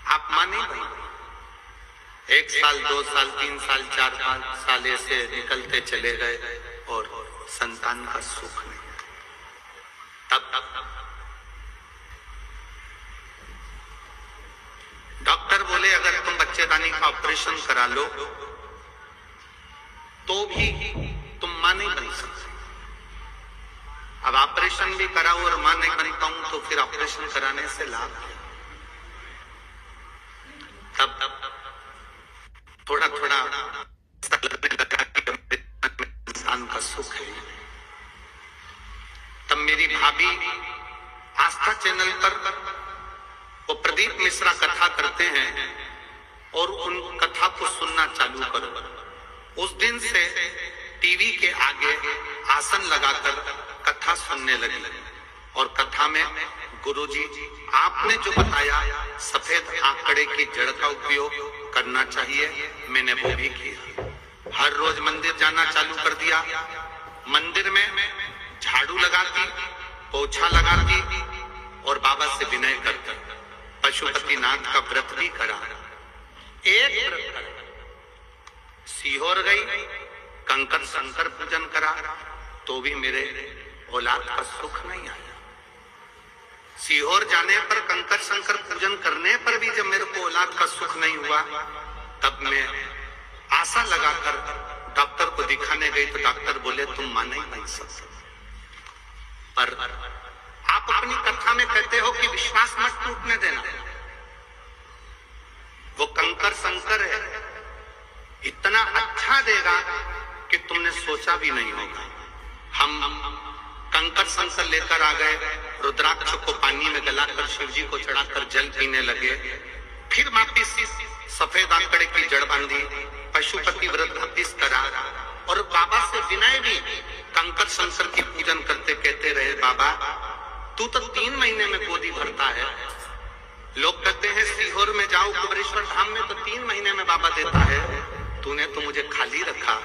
आप मां नहीं बने। 1 साल, 2 साल, 3 साल, 4 साल ऐसे निकलते चले गए और संतान का सुख नहीं। तब डॉक्टर बोले अगर तुम बच्चेदानी का ऑपरेशन करा लो तो भी तुम मां नहीं बन सकते। अब ऑपरेशन भी कराओ और मां नहीं बन पाऊं तो फिर ऑपरेशन कराने से लाभ है। तब थोड़ा थोड़ा इंसान का सुख है। तब मेरी भाभी आस्था चैनल पर वो प्रदीप मिश्रा कथा करते हैं और उन कथा को सुनना चालू करो। उस दिन से टीवी के आगे आसन लगाकर कथा सुनने लगी और कथा में गुरुजी आपने जो बताया सफेद आंकड़े की जड़ का उपयोग करना चाहिए, मैंने वो भी किया। हर रोज मंदिर जाना चालू कर दिया। मंदिर में झाड़ू लगाती, पोछा लगाती और बाबा से विनय करती। पशुपतिनाथ का व्रत भी करा। एक व्रत करा, सीहोर गई, कंकर शंकर पूजन करा तो भी मेरे औलाद का सुख नहीं आया। सीहोर जाने पर, कंकर शंकर पूजन करने पर भी जब मेरे को औलाद का सुख नहीं हुआ, तब मैं आशा लगाकर डॉक्टर को दिखाने गई तो डॉक्टर बोले तुम मां नहीं बन सकते। पर आप अपनी कथा में कहते हो कि विश्वास मत टूटने देना। वो कंकर शंकर है, इतना अच्छा देगा कि तुमने सोचा भी नहीं होगा। हम कंकर शंकर लेकर आ गए, रुद्राक्ष को पानी में गलाकर शिव जी को चढ़ाकर जल पीने लगे। फिर वापिस सफेद आंकड़े की जड़ बांधी, पशुपति व्रत वापिस करा और बाबा से विनय भी कंकर शंकर की पूजन करते कहते रहे बाबा तू तो 3 महीने में गोदी भरता है। लोग कहते हैं सीहोर में जाओ कुबरेश्वर धाम में तो 3 महीने में बाबा देता है, तूने तो मुझे खाली रखा।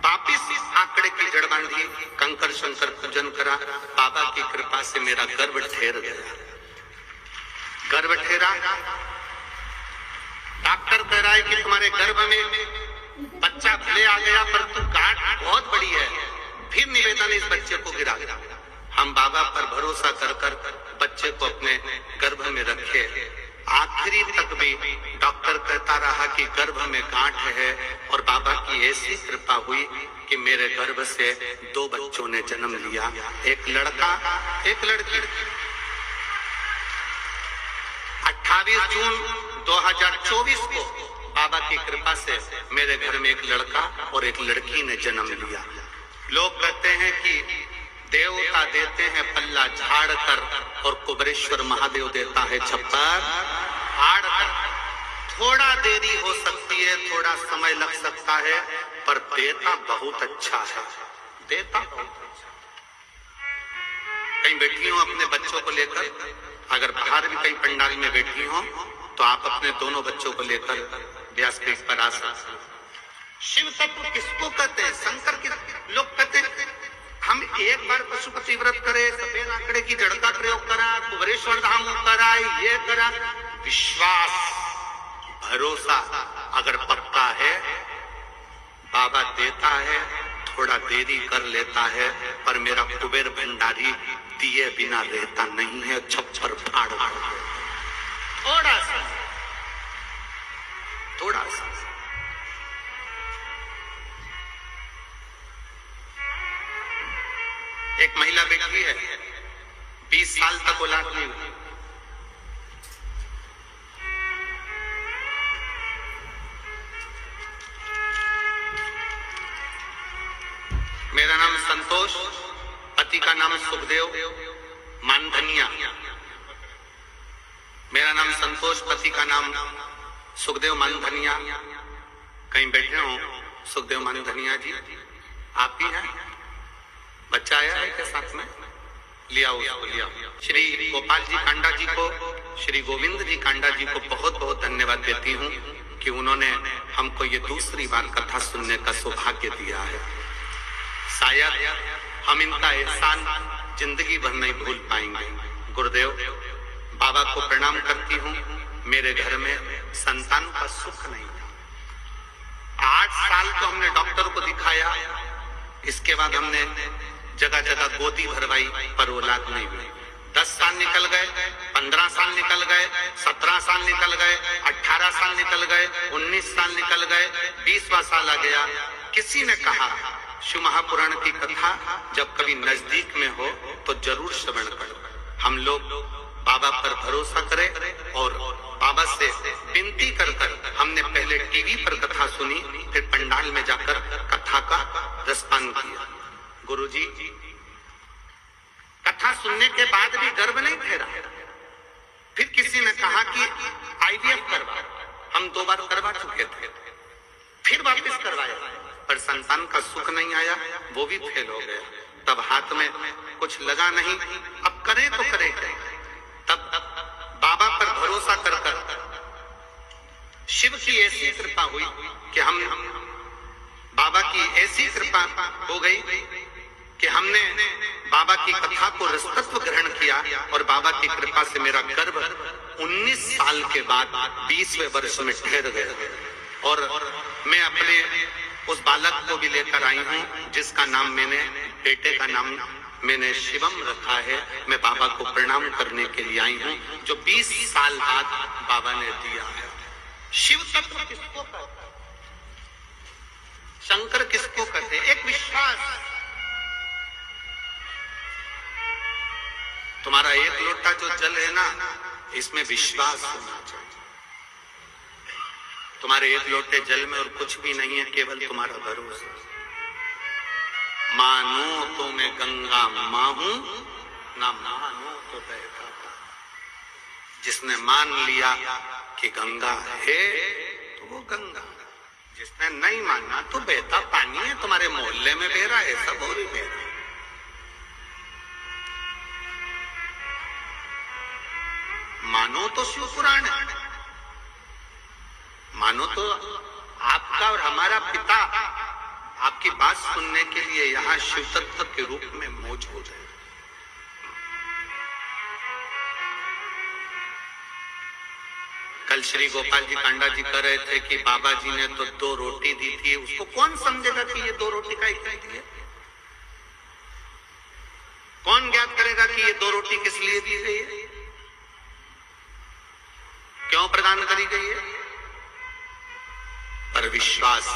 वापिस आंकड़े की जड़ बांधी, कंकर शंकर पूजन करा। बाबा की कृपा से मेरा गर्भ ठहर गया। गर्भ ठहरा, डॉक्टर कह रहा है कि तुम्हारे गर्भ में बच्चा भले आ गया पर तू गांठ बहुत बड़ी है। फिर निवेदन इस बच्चे को गिरा। हम बाबा पर भरोसा कर कर बच्चे को अपने गर्भ में रखे। आखिरी तक भी डॉक्टर कहता रहा कि गर्भ में गांठ है और बाबा की ऐसी कृपा हुई कि मेरे गर्भ से 2 बच्चों ने जन्म लिया, एक लड़का एक लड़की। 28 जून 2024 को बाबा की कृपा से मेरे घर में एक लड़का और एक लड़की ने जन्म लिया। लोग कहते हैं कि देवता देते हैं पल्ला झाड़ कर और कुबरेश्वर महादेव देता है छप्पर फाड़ कर। थोड़ा देरी हो सकती है, थोड़ा समय लग सकता है, पर देता बहुत अच्छा है, देता बहुत अच्छा। कहीं बैठी हो अपने बच्चों को लेकर, अगर बाहर भी कहीं पंडाल में बैठी हो तो आप अपने दोनों बच्चों को लेकर व्यासपीठ पर आ सकते हो। शिव तत्व किसको कहते हैं? शंकर के लोग कहते हैं हम एक बार पशुपति व्रत करे, सफेद आंकड़े की जड़ का प्रयोग करा, कुबरेश्वर धाम करा, ये करा। विश्वास भरोसा अगर पक्का है, बाबा देता है, थोड़ा देरी कर लेता है, पर मेरा कुबेर भंडारी दिए बिना रहता नहीं है, छप्पर फाड़ थोड़ा सा एक महिला बैठी है, 20 साल तक औलाद नहीं हुई। मेरा नाम संतोष, पति का नाम सुखदेव मानधनिया। मेरा नाम संतोष, पति का नाम सुखदेव मानधनिया। कहीं बैठे हो सुखदेव मानधनिया जी? आप ही हैं? बच्चा आया है के साथ में? लिया उसको, लिया। श्री गोपाल जी कांडा जी को, श्री गोविंद जी कांडा जी को बहुत बहुत धन्यवाद देती हूँ कि उन्होंने हमको ये दूसरी बार कथा सुनने का सौभाग्य दिया है। शायद हम इनका एहसान जिंदगी भर नहीं भूल पाएंगे। गुरुदेव, बाबा को प्रणाम करती हूँ। मेरे घर में संतान का सुख नहीं था। 8 साल तो हमने डॉक्टर को दिखाया, इसके बाद हमने जगह जगह गोदी भरवाई, पर औलाद नहीं हुई। 10 साल निकल गए, 15 साल निकल गए, 17 साल निकल गए, 18 साल निकल गए, 19 साल निकल गए, 20वां साल आ गया। किसी ने कहा शिव महापुराण की कथा जब कभी नजदीक में हो तो जरूर श्रवण करो। हम लोग बाबा पर भरोसा करें और बाबा से विनती कर कर हमने पहले टीवी पर कथा सुनी, फिर पंडाल में जाकर कथा का रसपान किया। गुरुजी, कथा सुनने के बाद भी गर्व नहीं ठहरा। फिर किसी ने कहा कि IVF करवा। हम 2 बार करवा चुके थे, फिर वापस करवाया, पर संतान का सुख नहीं आया, वो भी फेल हो गया। तब हाथ में कुछ लगा नहीं, अब करें तो करें क्या? तब बाबा पर भरोसा कर कर शिव की ऐसी कृपा हुई कि हम बाबा की ऐसी कृपा हो गई कि हमने बाबा की कथा को रसतत्व ग्रहण किया और बाबा की कृपा से मेरा गर्भ 19 साल के बाद 20वें वर्ष में ठहर गया और मैं अपने उस बालक को भी लेकर आई हूँ जिसका नाम मैंने, बेटे का नाम मैंने शिवम रखा है। मैं बाबा को प्रणाम करने के लिए आई हूँ जो 20 साल बाद बाबा ने दिया है। शिव तत्व किसको कहते हैं? शंकर किसको कहते हैं? एक विश्वास। तुम्हारा एक लोटा जो जल है ना, इसमें विश्वास होना चाहिए। तुम्हारे एक लोटे जल में और कुछ भी नहीं है, केवल तुम्हारा भरोसा। मानो तो मैं गंगा मां हूं, ना मानो तो बहता पानी। जिसने मान लिया कि गंगा है तो वो गंगा, जिसने नहीं माना तो बहता पानी है। तुम्हारे मोहल्ले में बह रहा है, सब और ही बह रहा है। मानो तो शिव पुराण है, मानो तो आपका और हमारा पिता आपकी बात सुनने के लिए यहाँ शिव तत्व के रूप में मौजूद है। कल श्री गोपाल जी कांडा जी कह रहे थे कि बाबा जी ने तो 2 रोटी दी थी। उसको कौन समझेगा कि ये 2 रोटी का क्या दी है? कौन ज्ञात करेगा कि ये 2 रोटी किस लिए दी गई है, क्यों प्रदान करी गई है? पर विश्वास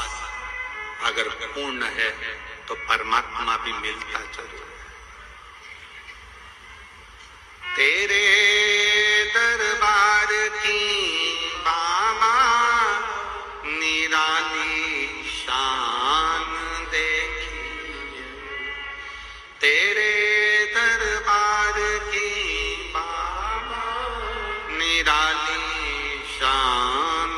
अगर पूर्ण है तो परमात्मा भी मिलता जरूर है। तेरे दरबार की बाबा निराली शान देखी, तेरे दरबार की बाबा निराली शान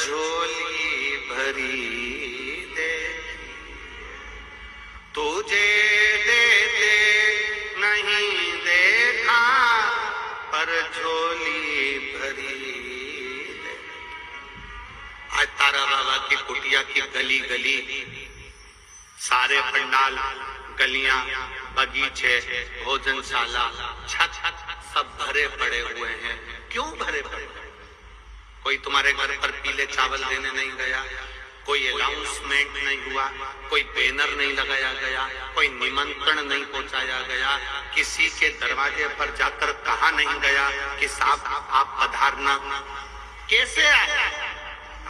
झोली भरी दे, तुझे देते नहीं देखा पर झोली भरी दे। आज तारा बाबा की कुटिया की गली गली, सारे पंडाल, गलियां, बगीचे, भोजनशाला, छत सब भरे पड़े हुए हैं। क्यों भरे पड़े? कोई तुम्हारे घर पर पीले चावल देने नहीं गया, कोई अनाउंसमेंट नहीं हुआ, कोई बैनर नहीं लगाया गया, कोई निमंत्रण नहीं पहुंचाया गया, किसी के दरवाजे पर जाकर कहा नहीं गया कि साहब आप पधारना। कैसे आया?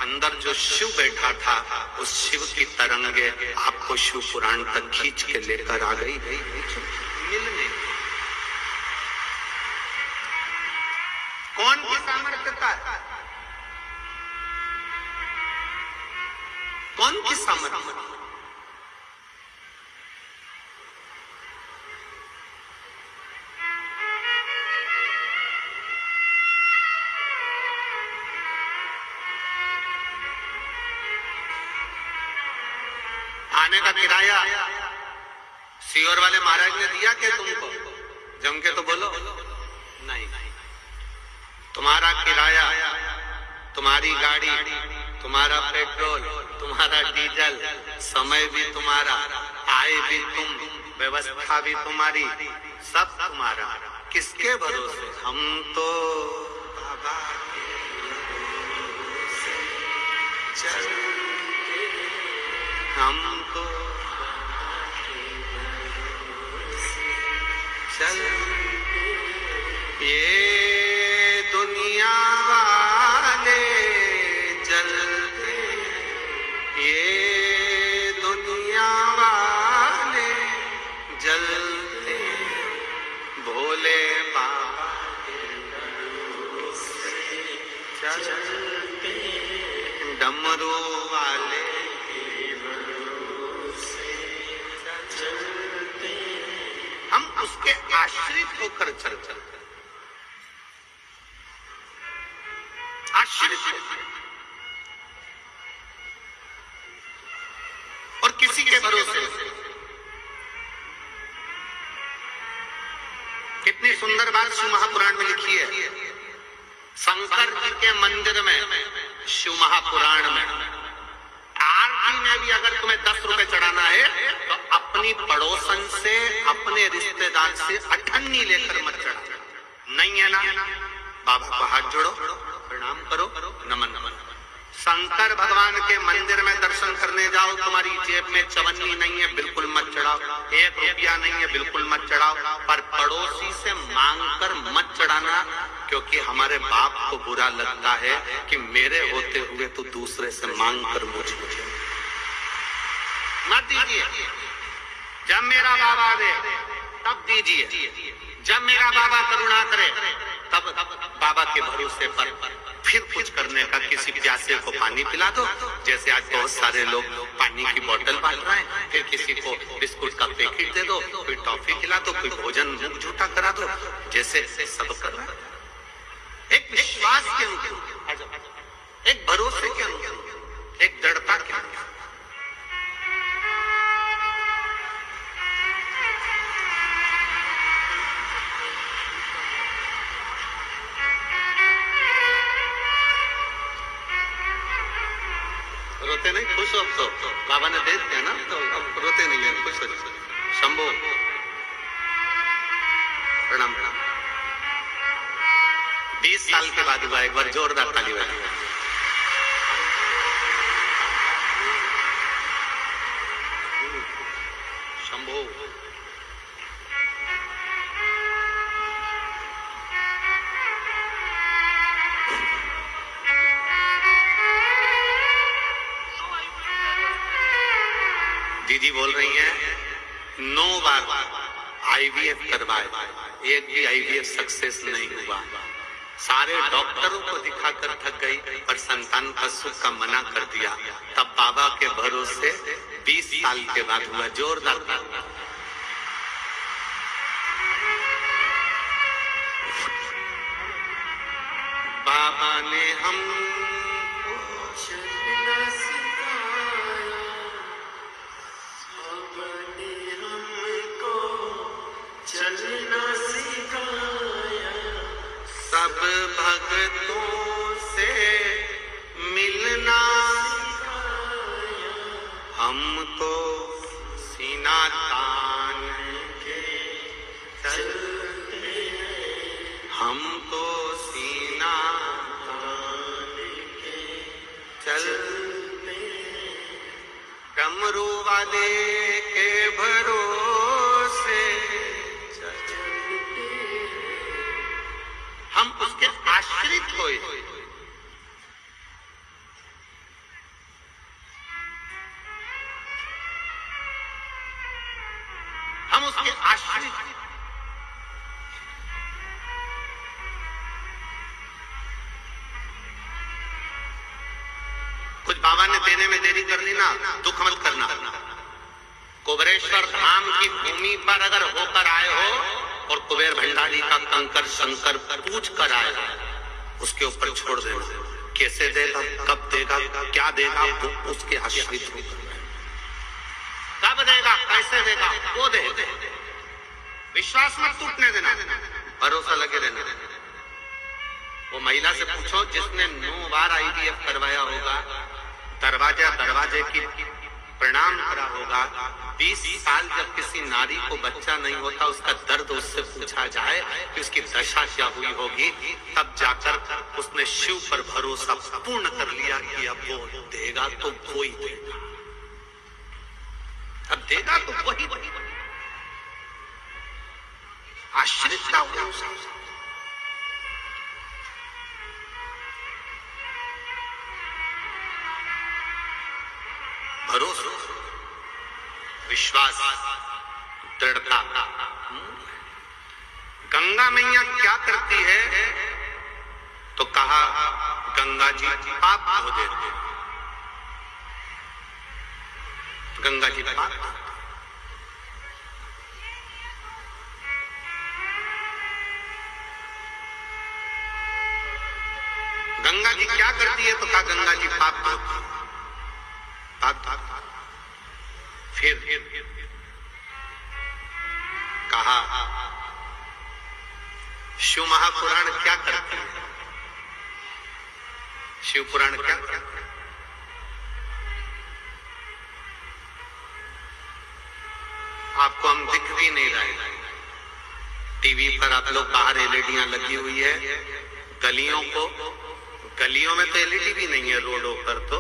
अंदर जो शिव बैठा था, उस शिव की तरंगे आपको शिव पुराण तक खींच के लेकर आ गई मिलने। कौन की सामर्थ्यता? कौन की सामर्थ्य? आने का किराया सीओर वाले महाराज ने दिया क्या तुमको? जम के तो बोलो। नहीं, तुम्हारा किराया, तुम्हारी गाड़ी, तुम्हारा पेट्रोल, तुम्हारा डीजल, समय भी तुम्हारा, आय भी तुम, व्यवस्था भी तुम्हारी, सब तुम्हारा। किसके भरोसे? हम तो बाबा के भरोसे चल, हम तो चल, ये दुनिया वाले जलते, ये दुनिया वाले जलते, भोले बाबा के भरोसे चलते, डमरू वाले हम उसके आश्रित होकर चलते, आश्रित होकर, और किसी के भरोसे। कितनी सुंदर बात शिव महापुराण में लिखी है। शंकर जी के मंदिर में, शिव महापुराण में, आरती में भी अगर तुम्हें 10 रुपए चढ़ाना है तो अपनी पड़ोसन से, अपने रिश्तेदार से अठन्नी लेकर मत चढ़ा। नहीं है ना? बाबा को हाथ जोड़ो, प्रणाम करो, नमन नमन। शंकर भगवान के मंदिर में दर्शन करने जाओ, तुम्हारी जेब में चवन्नी नहीं है, बिल्कुल मत चढ़ाओ। 1 रुपया नहीं है, बिल्कुल मत चढ़ाओ। पर पड़ोसी से मांग कर मत चढ़ाना, क्योंकि हमारे बाप को बुरा लगता है कि मेरे होते हुए तो दूसरे से मांग कर मुझे मत दीजिए। जब मेरा बाबा दे तब दीजिए, जब मेरा बाबा करुणा करे तब बाबा के भरोसे पर फिर कुछ करने का। किसी प्यासे को पानी पिला दो, जैसे आज बहुत सारे लोग पानी की बोतल बांट रहे हैं, फिर किसी को बिस्कुट का पैकेट दे दो, फिर टॉफी खिला दो, कोई भोजन मुंह झूठा करा दो, जैसे सब कर रहा है। एक विश्वास के अनुरूप, एक भरोसे के अनुरूप, एक दृढ़ता के अनुरूप। रोते नहीं, खुश हो। तो बाबा ने दे दिया ना, तो अब रोते नहीं है, खुश हो। शंभो प्रणाम। 20 साल के बाद हुआ, एक बार जोरदार ताली बजाओ। शंभो दीदी बोल रही हैं 9 बार आईवीएफ करवाए, एक भी आईवीएफ सक्सेस नहीं हुआ। सारे डॉक्टरों को दिखाकर थक गई, पर संतान का सुख का मना कर दिया। तब बाबा के भरोसे 20 साल के बाद हुआ। जोरदार ताली। बाबा ने हमको सब भक्तों से मिलना हमको सीना तान के चलते हमको सीना तान के चलते डमरू वाले के भरोसे चलते हम उसके आश्रित होए हम उसके आश्रित कुछ बाबा ने देने में देरी कर ली ना, दुख मत करना। कुबेरेश्वर धाम की भूमि पर अगर होकर आए हो और कुबेर भंडारी का कंकर शंकर पूछ कर आए हो, उसके ऊपर छोड़ देना। कैसे देगा, कब देगा, क्या देगा, वो उसके आश्रित होकर कब देगा, कैसे देगा, वो दे। विश्वास मत टूटने देना, भरोसा लगे रहना। वो महिला से पूछो जिसने 9 बार IVF करवाया होगा, दरवाजे की प्रणाम करा होगा, 20 साल जब किसी नारी को बच्चा नहीं होता, उसका दर्द उससे पूछा जाए कि उसकी दशा क्या हुई होगी, तब जाकर उसने शिव पर भरोसा पूर्ण कर लिया कि अब वो देगा तो वो ही देगा, अब देगा तो वही देगा। आश्रितता भरोसा, विश्वास, दृढ़ता। गंगा मैया क्या करती है तो कहा गंगा जी पाप धो देते। गंगा जी पाप, गंगा जी क्या करती है तो कहा गंगा जी पाप धोती। फिर कहा शिव महापुराण क्या करती है, शिव पुराण क्या करती है? आपको हम दिख भी नहीं रहे। टीवी पर आप लोग बाहर एलईडियां लगी हुई है, गलियों में तो एलईडी भी नहीं है, रोडों पर तो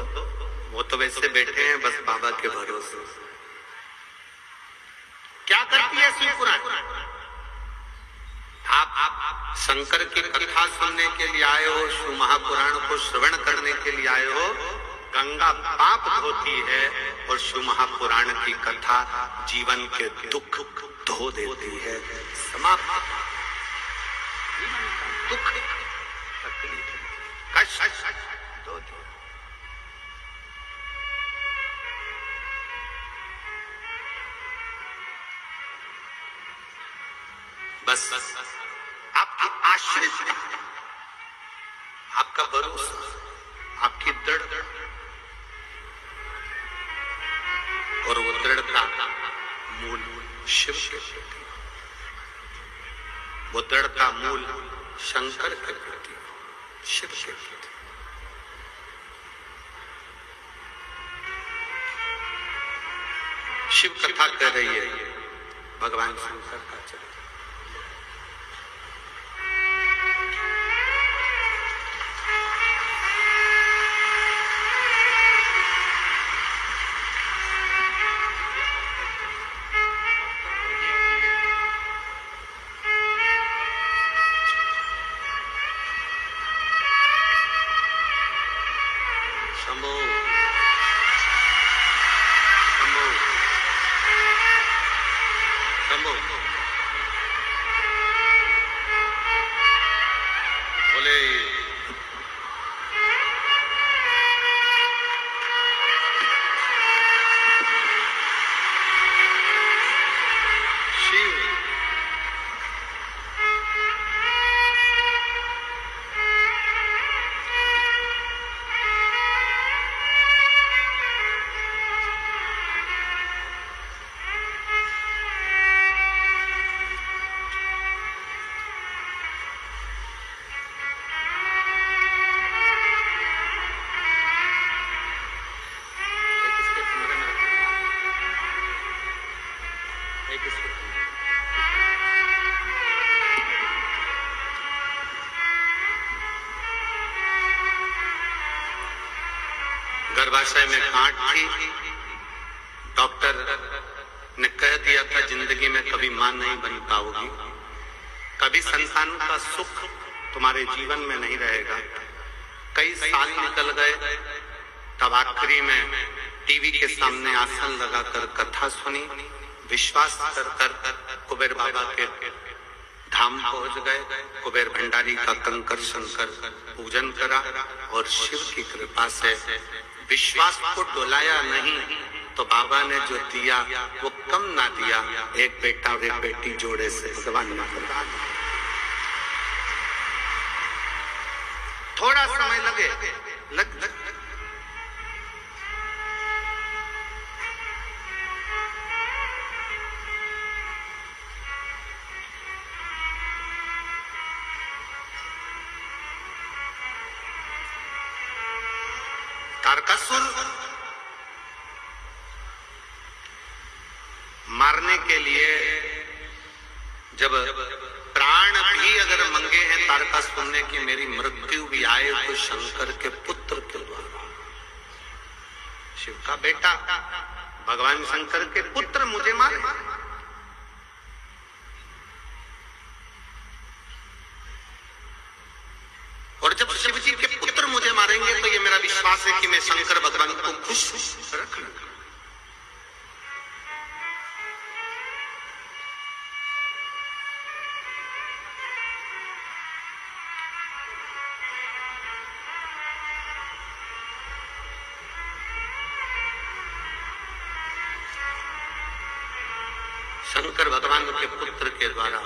वो तो वैसे बैठे हैं बस बाबा के भरोसे। क्या करती है शिव पुराण? आप शंकर की कथा सुनने के लिए आए हो, शिव महापुराण को श्रवण करने के लिए आए हो। गंगा पाप धोती है और शिव महापुराण की कथा जीवन के दुख धो देती है, समाप्त। दुख, तकलीफ, कष्ट धो दो। बस आपकी आश्रित, आपका भरोसा, आपकी दृढ़, और वो दृढ़ता मूल शिव के प्रति, वो दृढ़ता मूल शंकर के प्रति, शिव के प्रति। शिव कथा कर रही है भगवान शंकर का चरित्र। गर्भाशय में गांठ थी। डॉक्टर ने कह दिया था जिंदगी में कभी मां नहीं बन पाओगी, कभी संतान का सुख तुम्हारे जीवन में नहीं रहेगा। कई साल निकल गए, तब आखिरी में टीवी के सामने आसन लगाकर कथा सुनी। विश्वास कर कुबेर बाबा के धाम पहुंच गए। कुबेर भंडारी का कंकर शंकर पूजन करा और शिव की कृपा से विश्वास को डोलाया नहीं तो बाबा ने जो दिया वो कम ना दिया। एक बेटा और एक बेटी जोड़े से भगवान ने दिया। थोड़ा समय लगे तारकासुर मारने के लिए जब प्राण भी अगर मंगे हैं तारकासुर ने कि मेरी मृत्यु भी आए तो शंकर के पुत्र के द्वारा, शिव का बेटा भगवान शंकर के पुत्र मुझे मारे। और जब शिव जी के पुत्र मुझे मारेंगे तो ये मेरा विश्वास है कि मैं शंकर भगवान को खुश रखूंगा। शंकर भगवान के पुत्र के द्वारा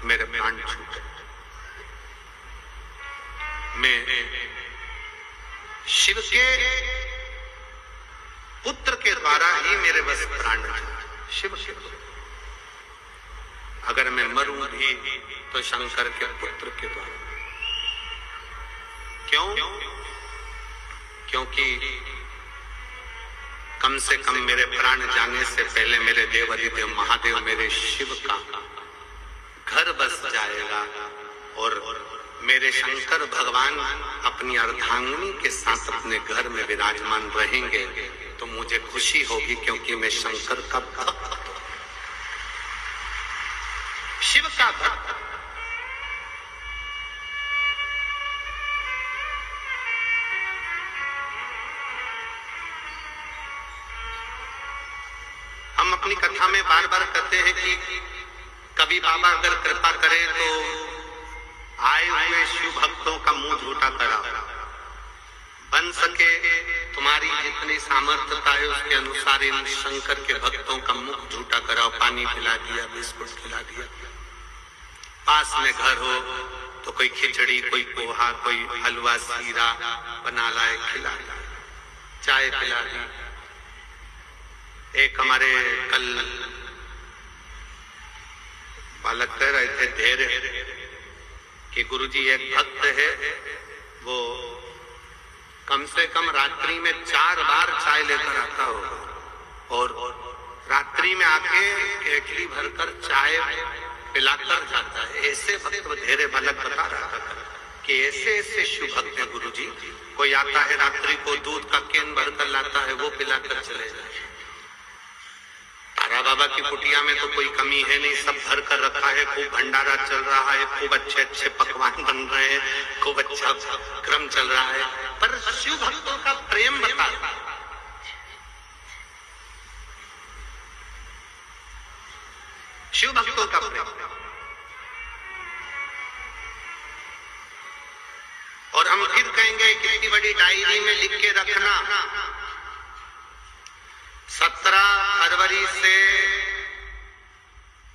मेरे प्राण छूटे। मैं शिव के पुत्र के द्वारा ही मेरे बस प्राण शिव शिव। अगर मैं मरूं भी तो शंकर के पुत्र के द्वारा। क्यों? क्योंकि कम से कम मेरे प्राण जाने से पहले मेरे देव अधिदेव महादेव मेरे शिव का घर बस जाएगा और मेरे शंकर भगवान अपनी अर्धांगिनी के साथ अपने घर में विराजमान रहेंगे तो मुझे खुशी होगी, क्योंकि मैं शंकर का भक्त, शिव का भक्त। हम अपनी कथा में बार बार कहते हैं कि कभी बाबा अगर कृपा करे तो आए हुए शिव भक्तों का मुंह झूठा करा। बन सके तुम्हारी जितनी सामर्थ्यता है उसके अनुसार इन शंकर के भक्तों का मुख झूठा कराओ। पानी पिला दिया, बिस्कुट खिला दिया। पास में घर हो तो कोई खिचड़ी, कोई पोहा, कोई हलवा सीरा बना लाए, खिला लाए, चाय पिला दी। एक हमारे कल बालक कह रहे थे धैर्य कि गुरुजी एक भक्त है, वो कम से कम रात्रि में 4 बार चाय लेकर आता होगा और रात्रि में आके केटली भरकर चाय पिलाकर जाता है। ऐसे भक्त धैर्य बालक बता रहा था कि ऐसे ऐसे शिव भक्त है गुरुजी। कोई आता है रात्रि को दूध का केन भरकर लाता है, वो पिलाकर चले जाए। तारा बाबा की कुटिया में तो कोई कमी है नहीं, सब भर कर रखा है। खूब भंडारा चल रहा है, खूब अच्छे अच्छे पकवान बन रहे हैं, खूब अच्छा क्रम चल रहा है। पर शिव भक्तों का प्रेम बता, शिव भक्तों का प्रेम। और हम फिर कहेंगे कि इतनी बड़ी डायरी में लिख के रखना, 17 फरवरी से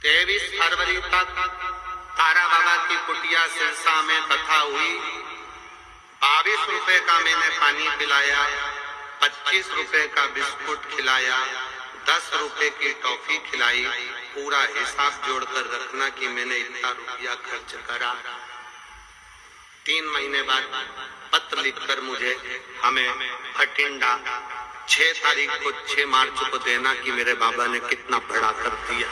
23 फरवरी तक तारा बाबा की कुटिया सिरसा में कथा हुई। 22 रुपए का मैंने पानी पिलाया, 25 रुपए का बिस्कुट खिलाया, 10 रुपए की टॉफी खिलाई। पूरा हिसाब जोड़कर रखना कि मैंने इतना रुपया खर्च करा। 3 महीने बाद पत्र लिखकर मुझे हमें भटिंडा 6 तारीख को 6 मार्च को देना कि मेरे बाबा ने कितना बड़ा कर दिया।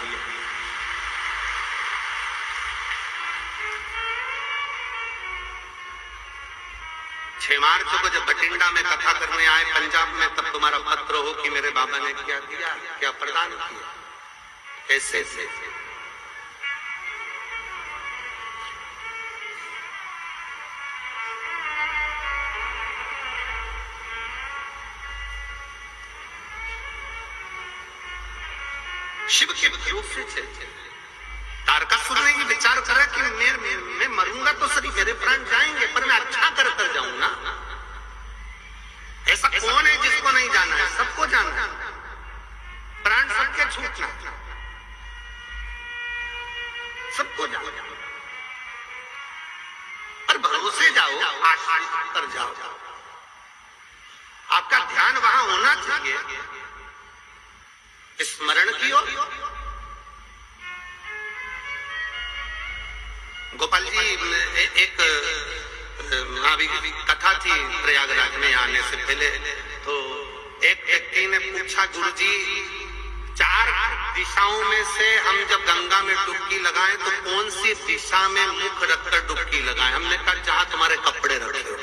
6 मार्च को जब बठिंडा में कथा करने आए पंजाब में, तब तुम्हारा पत्र हो कि मेरे बाबा ने क्या दिया, क्या प्रदान किया, कैसे से। शिव के रूप से चलते। तारकासुर ने ये विचार करा कि मैं मरूंगा तो सही, मेरे प्राण जाएंगे, पर मैं अच्छा कर जाऊं ना। ऐसा कौन है जिसको नहीं जाना है? सबको जाना है, प्राण सबके छूटना, सबको जाना। पर भरोसे जाओ, आश्रित कर जाओ। आपका ध्यान वहां होना चाहिए, स्मरण की ओर। गोपाल जी, एक अभी कथा थी प्रयागराज में आने से पहले, तो एक व्यक्ति ने पूछा, गुरुजी 4 दिशाओं में से हम जब गंगा में डुबकी लगाएं तो कौन सी दिशा में मुख रखकर डुबकी लगाएं? हमने कहा जहां तुम्हारे कपड़े रखे हो।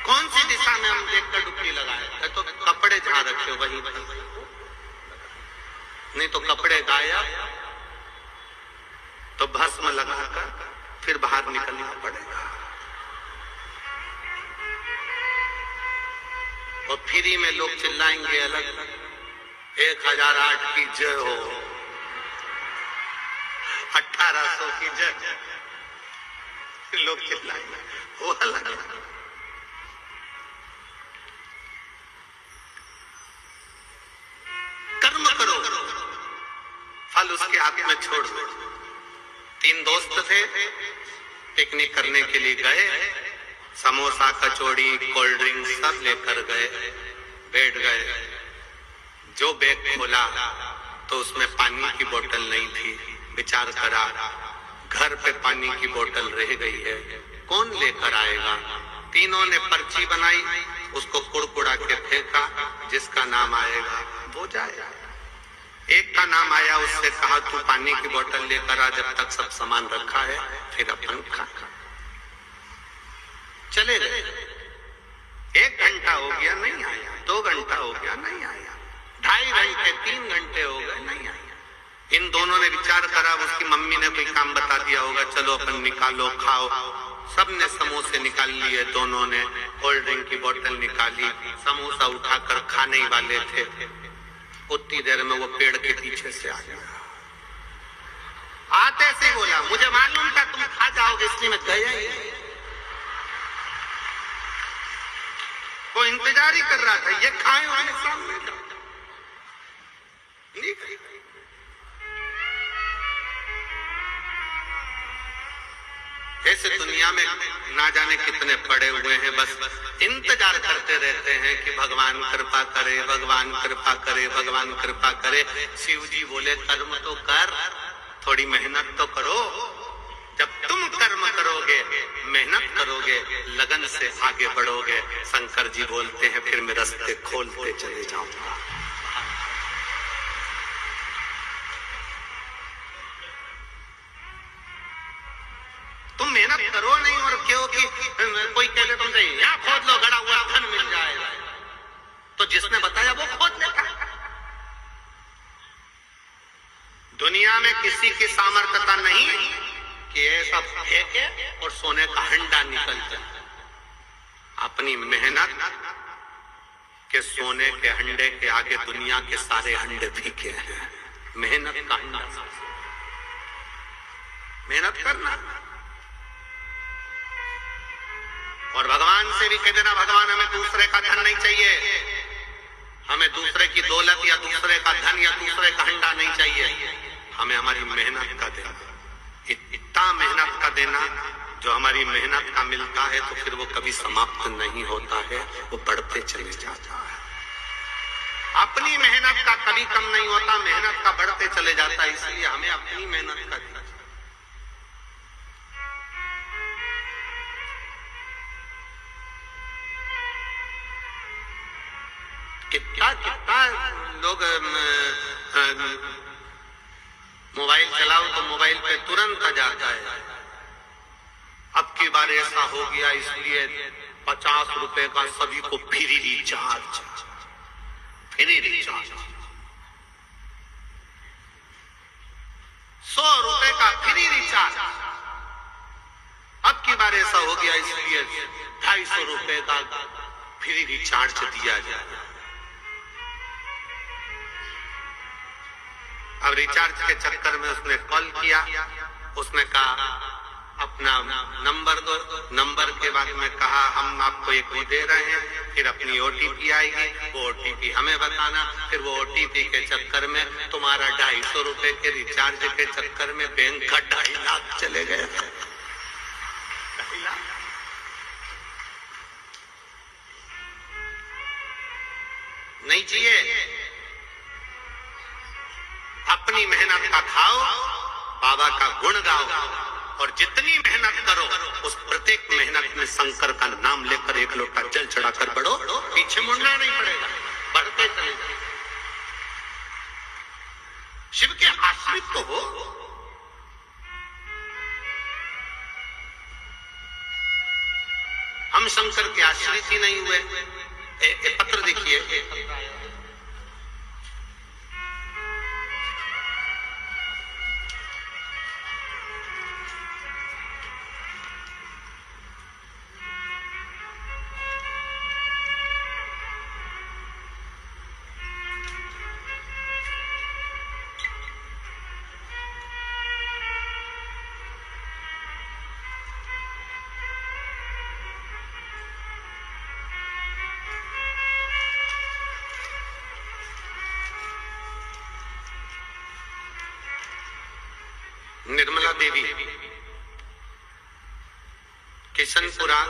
कौन सी दिशा में हम देखकर डुबकी लगाए? तो कपड़े जहां रखे हो वहीं, नहीं तो कपड़े गायब, तो भस्म लगाकर फिर बाहर निकलना पड़ेगा। और फ्री में लोग चिल्लाएंगे अलग, 1008 की जय हो, 1800 की जय, लोग चिल्लाएंगे, वो अलग। कर्म करो, फल उसके हाथ में छोड़ दो। 3 दोस्त थे, पिकनिक करने के लिए गए, समोसा, कचौड़ी, कोल्ड ड्रिंक सब लेकर गए, बैठ गए। जो बैग खोला तो उसमें पानी की बोतल नहीं थी। विचार करा, घर पे पानी की बोतल रह गई है, कौन लेकर आएगा? तीनों ने पर्ची बनाई, उसको कुड़कुड़ा के फेंका, जिसका नाम आएगा वो जाएगा। एक का नाम आया, उससे कहा तू पानी की बोतल लेकर आ, जब तक सब सामान रखा है फिर अपन खा। चले गए। 1 घंटा हो गया नहीं आया, 2 घंटा हो गया नहीं आया, 2.5 घंटे, 3 घंटे हो गए नहीं आया। इन दोनों ने विचार करा, उसकी मम्मी ने कोई काम बता दिया होगा, चलो अपन निकालो खाओ। सबने समोसे निकाल लिए, दोनों ने कोल्ड ड्रिंक की बोतल निकाली, समोसा उठाकर खाने ही वाले थे। उतनी देर में वो पेड़ के पीछे से आ गया। आते से बोला, मुझे मालूम था तुम खा जाओगे, इसलिए मैं गया ही नहीं। वो इंतजार ही कर रहा था, ये खाए वाले सामने नहीं खाई। ऐसे दुनिया में ना जाने कितने पड़े हुए हैं, बस इंतजार करते रहते हैं कि भगवान कृपा करे, भगवान कृपा करे, भगवान कृपा करे। शिव जी बोले कर्म तो कर, थोड़ी मेहनत तो करो। जब तुम कर्म करोगे, मेहनत करोगे, लगन से आगे बढ़ोगे, शंकर जी बोलते हैं फिर मैं रास्ते खोलते चले जाऊंगा। तुम मेहनत करो नहीं, और क्योंकि कोई कह दे तुमसे यहाँ खोद लो, गड़ा हुआ धन मिल जाएगा, तो जिसने बताया वो खोद लेता। दुनिया में किसी की सामर्थ्यता नहीं कि ऐसा फेंके और सोने का हंडा निकल जाए। अपनी मेहनत के सोने के हंडे के आगे दुनिया के सारे हंडे फीके हैं। मेहनत का हंडा, मेहनत करना। और भगवान से भी कह देना, भगवान हमें दूसरे का धन नहीं चाहिए, हमें दूसरे की दौलत या दूसरे का धन या दूसरे का हंडा नहीं चाहिए, हमें हमारी मेहनत का देना। इतना मेहनत का देना जो हमारी मेहनत का मिलता है, तो फिर वो कभी समाप्त नहीं होता है, वो बढ़ते चले जाता है। अपनी मेहनत का कभी कम नहीं होता, मेहनत का बढ़ते चले जाता है। इसलिए हमें अपनी मेहनत का देना। कितना कितना लोग मोबाइल चलाओ तो मोबाइल पे तुरंत आ जाता है। अब की बार ऐसा हो गया, इसलिए 50 रुपए का सभी को फ्री रिचार्ज, फ्री रिचार्ज, 100 रुपए का फ्री रिचार्ज। अब की बार ऐसा हो गया, इसलिए 250 रुपए का फ्री रिचार्ज दिया जाए। अब रिचार्ज के चक्कर में उसने कॉल किया, उसने कहा अपना नंबर दो, नंबर के बाद में कहा हम आपको एक वो दे रहे हैं, फिर अपनी OTP आएगी, वो OTP हमें बताना, फिर वो OTP के चक्कर में तुम्हारा 250 रुपए के रिचार्ज के चक्कर में बैंक का 2.5 लाख चले गए। नहीं चाहिए। अपनी मेहनत का खाओ, बाबा का गुण गाओ, और जितनी मेहनत करो उस प्रत्येक मेहनत में शंकर का नाम लेकर एक लोटा जल चढ़ाकर बढ़ो, पीछे मुड़ना नहीं पड़ेगा, बढ़ते चले। शिव के आश्रित तो हो। हम शंकर के आश्रित ही नहीं हुए। पत्र देखिए, निर्मला देवी, किशनपुरा,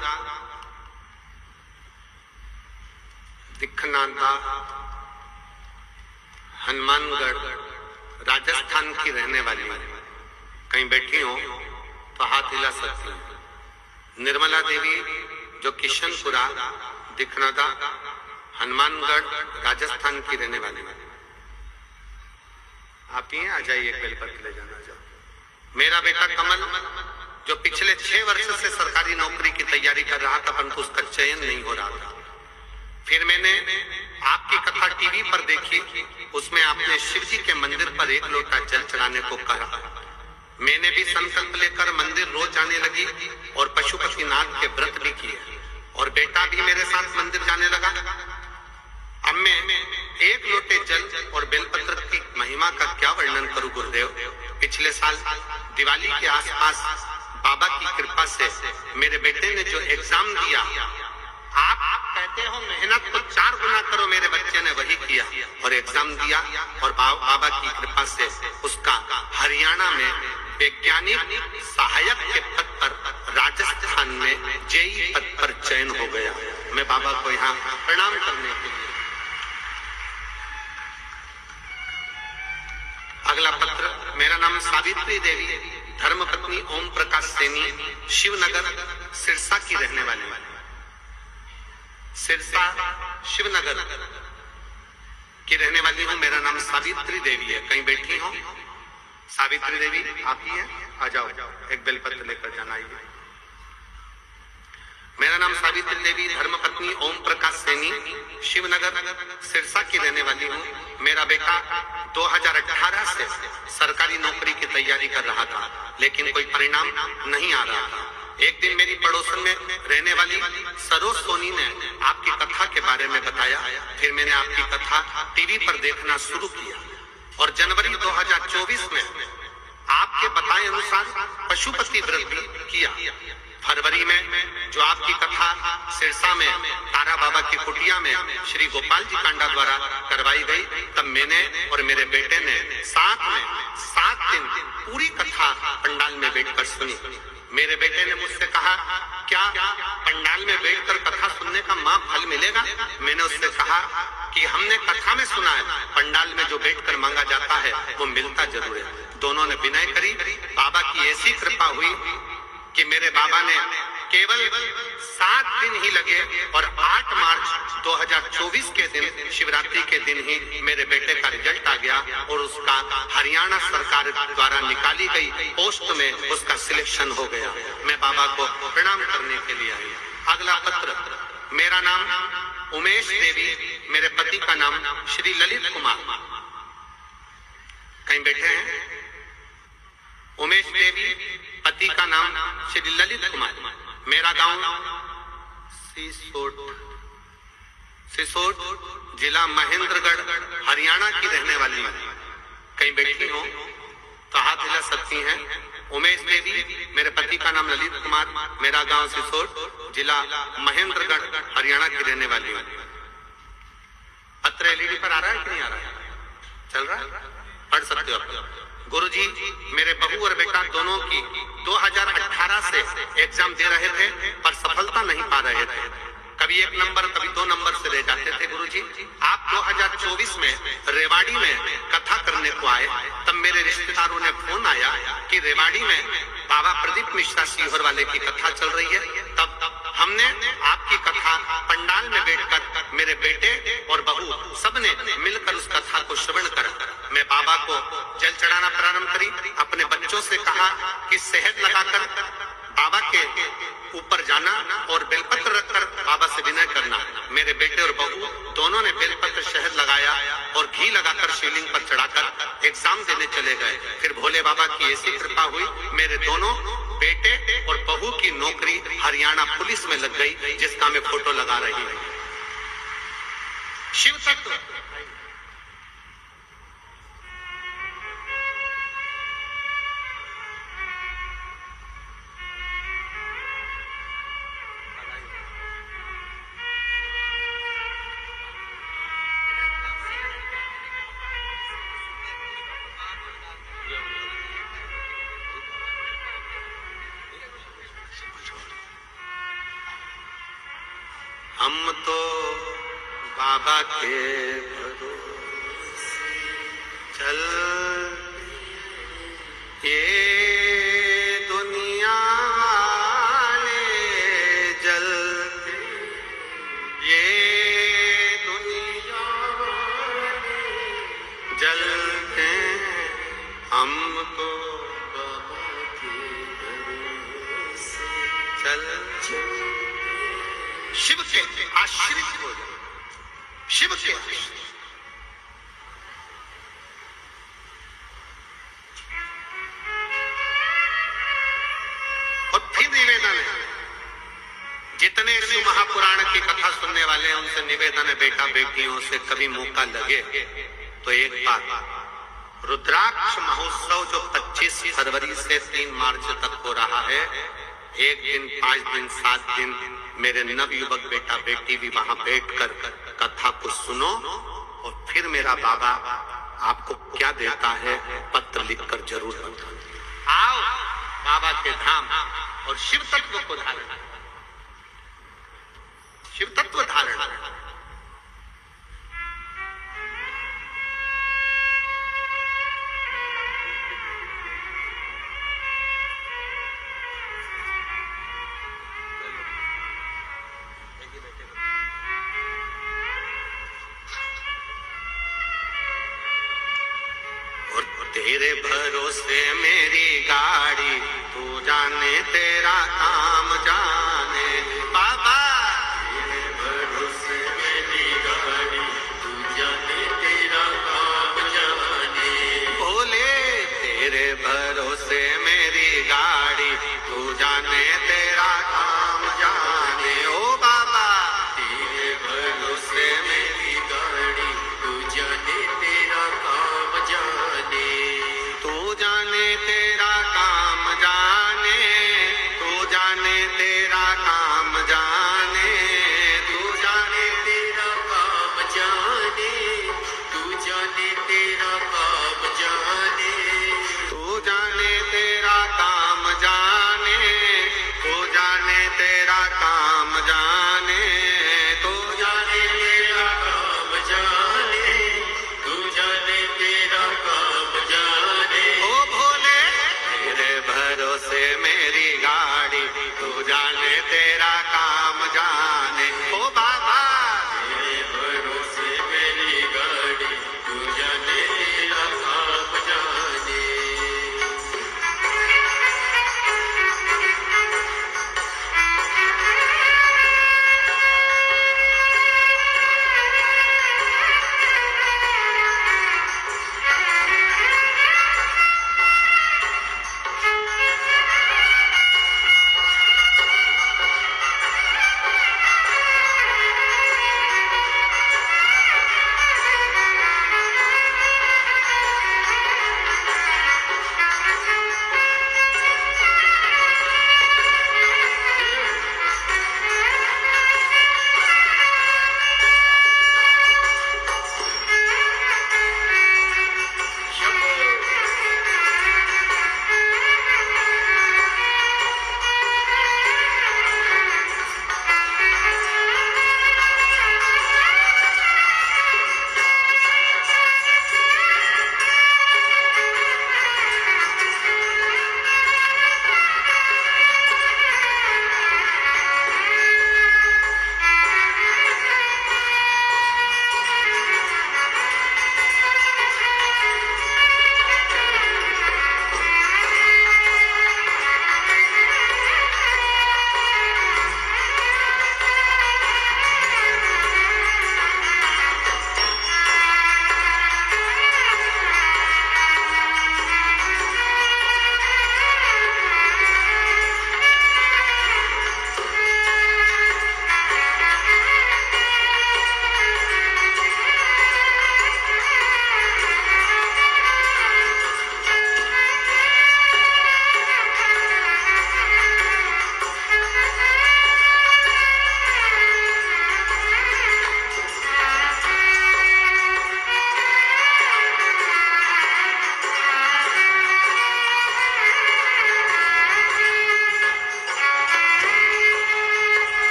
दिखनाता, हनुमानगढ़, राजस्थान की रहने वाली। कहीं बैठी हो तो हाथ हिला सकती हैं। निर्मला देवी जो किशनपुरा, दिखनाता, हनुमानगढ़, राजस्थान की रहने वाली। आप ही आ जाइए, बेलपत्र ले जाना। जाओ। मेरा बेटा कमल जो पिछले 6 वर्ष से सरकारी नौकरी की तैयारी कर रहा था, परंतु उसका चयन नहीं हो रहा था। फिर मैंने आपकी कथा टीवी पर देखी, उसमें आपने शिव जी के मंदिर पर 1 लोटा जल चढ़ाने को कहा। मैंने भी संकल्प लेकर मंदिर रोज जाने लगी और पशुपतिनाथ के व्रत भी किए, और बेटा भी मेरे साथ मंदिर जाने लगा। अब मैं 1 लोटे जल और बेलपत्र की महिमा का क्या वर्णन करूं गुरुदेव। पिछले साल दिवाली के आसपास बाबा की कृपा से मेरे बेटे ने जो एग्जाम दिया, आप कहते हो मेहनत तो 4 गुना करो, मेरे बच्चे ने वही किया और एग्जाम दिया, और बाबा की कृपा से उसका हरियाणा में वैज्ञानिक सहायक के पद पर राजस्थान में JEE पद पर चयन हो गया। मैं बाबा को यहाँ प्रणाम करने के लिए। अगला पत्र, मेरा नाम सावित्री देवी, धर्मपत्नी ओम प्रकाश सैनी, शिवनगर सिरसा की रहने वाली। सिरसा शिवनगर की रहने वाली हूँ। मेरा नाम सावित्री देवी है। कहीं बैठी हो? सावित्री देवी आप ही हैं? आ जाओ, एक बेलपत्र लेकर जाना। आइए। मेरा नाम सावित्री देवी, धर्मपत्नी ओम प्रकाश सैनी, शिवनगर सिरसा की रहने वाली हूँ। मेरा बेटा 2018 से सरकारी नौकरी की तैयारी कर रहा था, लेकिन कोई परिणाम नहीं आ रहा था। एक दिन मेरी पड़ोसन में रहने वाली सरोज सोनी ने आपकी कथा के बारे में बताया। फिर मैंने आपकी कथा टीवी पर देखना शुरू किया, और जनवरी 2024 में आपके बताए अनुसार पशुपति व्रत भी किया। फरवरी में जो आपकी कथा सिरसा में तारा बाबा की कुटिया में श्री गोपाल जी कांडा द्वारा करवाई गई, तब मैंने और मेरे बेटे ने साथ में 7 दिन पूरी कथा पंडाल में बैठकर सुनी। मेरे बेटे ने मुझसे कहा, क्या पंडाल में बैठकर कथा सुनने का मां फल मिलेगा? मैंने उससे कहा कि हमने कथा में सुना है, पंडाल में जो बैठकर मांगा जाता है वो मिलता जरूर है। दोनों ने विनय करी। बाबा की ऐसी कृपा हुई
कि मेरे बाबा ने केवल 7 दिन ही लगे और 8 मार्च 2024 के दिन, शिवरात्रि के दिन ही मेरे बेटे का रिजल्ट आ गया और उसका हरियाणा सरकार द्वारा निकाली गई पोस्ट में उसका सिलेक्शन हो गया। मैं बाबा को प्रणाम करने के लिए आई। अगला पत्र, मेरा नाम उमेश देवी, मेरे पति का नाम श्री ललित कुमार। कहीं बैठे हैं? उमेश देवी, पति का नाम श्री ललित कुमार। मेरा गांव सिसोट, जिला महेंद्रगढ़, हरियाणा की रहने वाली है। कहीं बैठी हो तो हाथ हिला सकती हैं। उमेश देवी, मेरे पति का नाम ललित कुमार, मेरा गांव सिसोट, जिला महेंद्रगढ़, हरियाणा की रहने वाली है। पत्र एलईडी पर आ रहा है कि नहीं आ रहा है? चल रहा है, पढ़ सकते हो आप। गुरुजी, मेरे बहू और बेटा दोनों की 2018 से एग्जाम दे रहे थे पर सफलता नहीं पा रहे थे। कभी 1 नंबर कभी 2 नंबर से रह जाते थे। गुरुजी, आप 2024 में रेवाड़ी में कथा करने को आए, तब मेरे रिश्तेदारों ने फोन आया कि रेवाड़ी में बाबा प्रदीप मिश्रा सीहोर वाले की कथा चल रही है। तब हमने आपकी कथा पंडाल में बैठकर मेरे बेटे और बहू सबने मिलकर उस कथा को श्रवण कर मैं बाबा को जल चढ़ाना प्रारंभ करी। अपने बच्चों से कहा कि शहद लगाकर बाबा के ऊपर जाना और बेलपत्र रखकर बाबा से विनय करना। मेरे बेटे और बहू दोनों ने बेलपत्र शहद लगाया और घी लगाकर शिवलिंग पर चढ़ाकर एग्जाम देने चले गए। फिर भोले बाबा की ऐसी कृपा हुई, मेरे दोनों बेटे और बहू की नौकरी हरियाणा पुलिस में लग गई, जिसका मैं फोटो लगा रही हूं। शिव तत्व हम तो बाबा के भरोसे चल, ये दुनिया वाले जलते, ये दुनिया वाले जलते, हम तो बाबा के भरोसे चल। शिव के आश्रित हो जाओ, शिव के आश्रित। और फिर निवेदन है, जितने शिव महापुराण की कथा सुनने वाले हैं उनसे निवेदन है, बेटा बेटियों से कभी मौका लगे तो एक बार रुद्राक्ष महोत्सव जो 25 फरवरी से 3 मार्च तक हो रहा है, 1 दिन 5 दिन 7 दिन मेरे नवयुवक बेटा बेटी भी वहां बैठकर कथा को सुनो और फिर मेरा बाबा आपको क्या देता है पत्र लिखकर जरूर बताओ। आओ बाबा के धाम और शिव तत्व को धारण, शिव तत्व धारण। तेरे भरोसे मेरी गाड़ी, तू जाने तेरा काम जाने बाबा। तेरे भरोसे मेरी गाड़ी, तू जाने तेरा काम जाने। भोले तेरे भरोसे मेरी गाड़ी, तू जाने तेरा काम जाने। ओ बाबा तेरे भरोसे मेरी गाड़ी, तू जाने तेरा काम जाने। तू जाने तेरा काम जाने, तू जाने तेरा तेरा काम जाने। ओ बाबा
तेरे भरोसे मेरी गाड़ी, तू जाने तेरा काम जाने।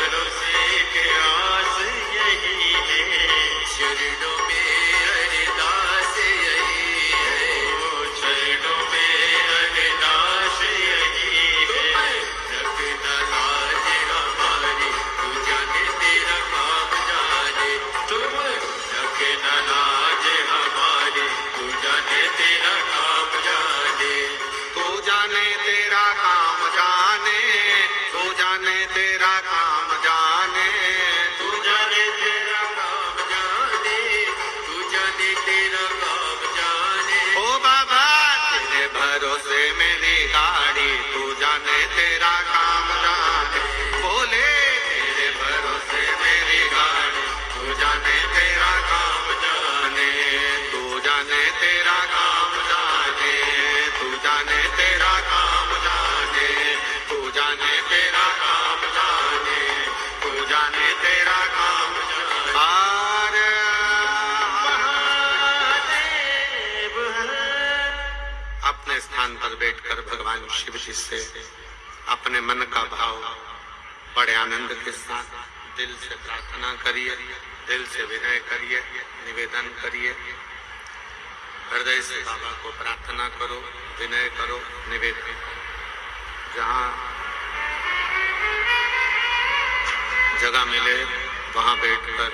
भरोसे के आस यही है, चरणों में अरदास यही है, चरणों में अरदास यही है। रखना लाज हमारी, तू जाने तेरा काम जाने, तुम रखना लाज हमारी, तू जाने तेरा काम जाने।
तू जाने तेरा काम जाने, तू जाने तेरा काम जाने,
तू जाने तेरा काम जाने, तू जाने तेरा काम जाने।
ओ बाबा तेरे भरोसे मेरी गाड़ी, तू जाने तेरा काम जाने। बोले तेरे भरोसे मेरी गाड़ी, तू जाने तेरा काम जाने, तू जाने तेरा काम जाने, तू जाने तेरा काम जाने, तू जाने तेरा काम जाने, तू जाने तेरा काम जाने। आरे
महादेव है।
अपने स्थान पर बैठकर भगवान शिव जी से अपने मन का भाव बड़े आनंद के साथ दिल से प्रार्थना करिए, दिल से विनय करिए, निवेदन करिए। हृदय से बाबा को प्रार्थना करो, विनय करो, निवेदन। जहाँ जगह मिले वहां बैठकर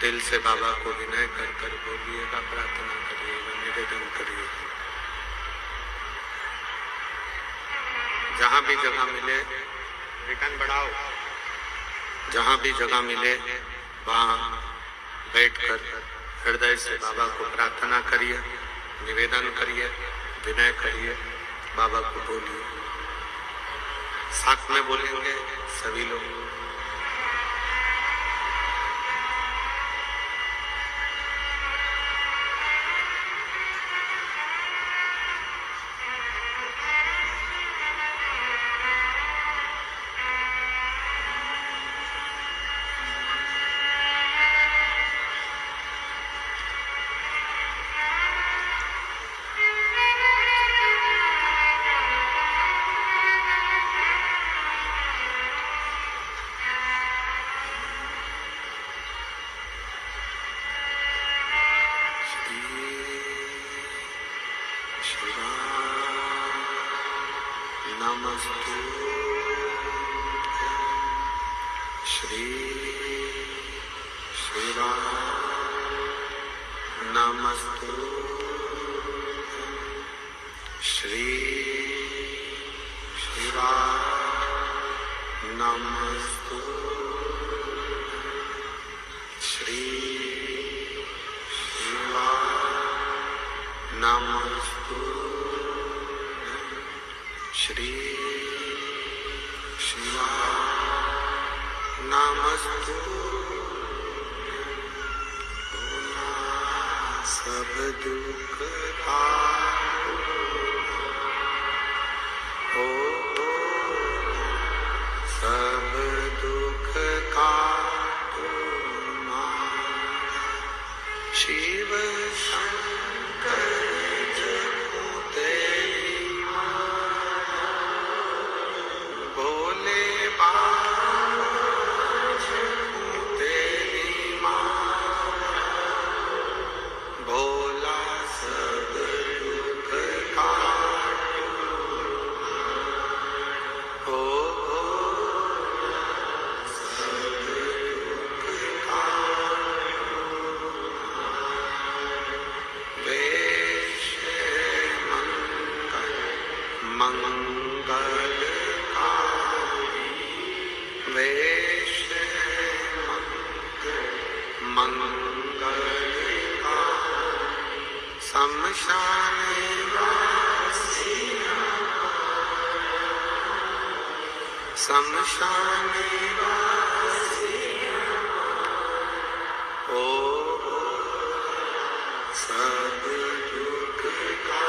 दिल से बाबा को विनय कर कर बोलिएगा, प्रार्थना करिएगा, निवेदन करिएगा। जहां भी जगह मिले रिटर्न बढ़ाओ, जहां भी जगह मिले वहां बैठकर हृदय से बाबा को प्रार्थना करिए, निवेदन करिए, विनय करिए, बाबा को बोलिए। साथ में बोलेंगे सभी लोग। नमस्तु श्री शिवाय, नमस्तु श्री शिवाय, नमस्तु श्री शिवाय, नमस्तु श्री शिवाय, नमस्तु। सब दुख का हो, सब दुख का शिव शंकर जगो तेरी भोले बाबा जगो तेरी भोला सब दुख काटो हो, सब दुख काटो। वेश मंगल वेश मंगल शमशान वासी, शमशान वासी ओ सब दुख का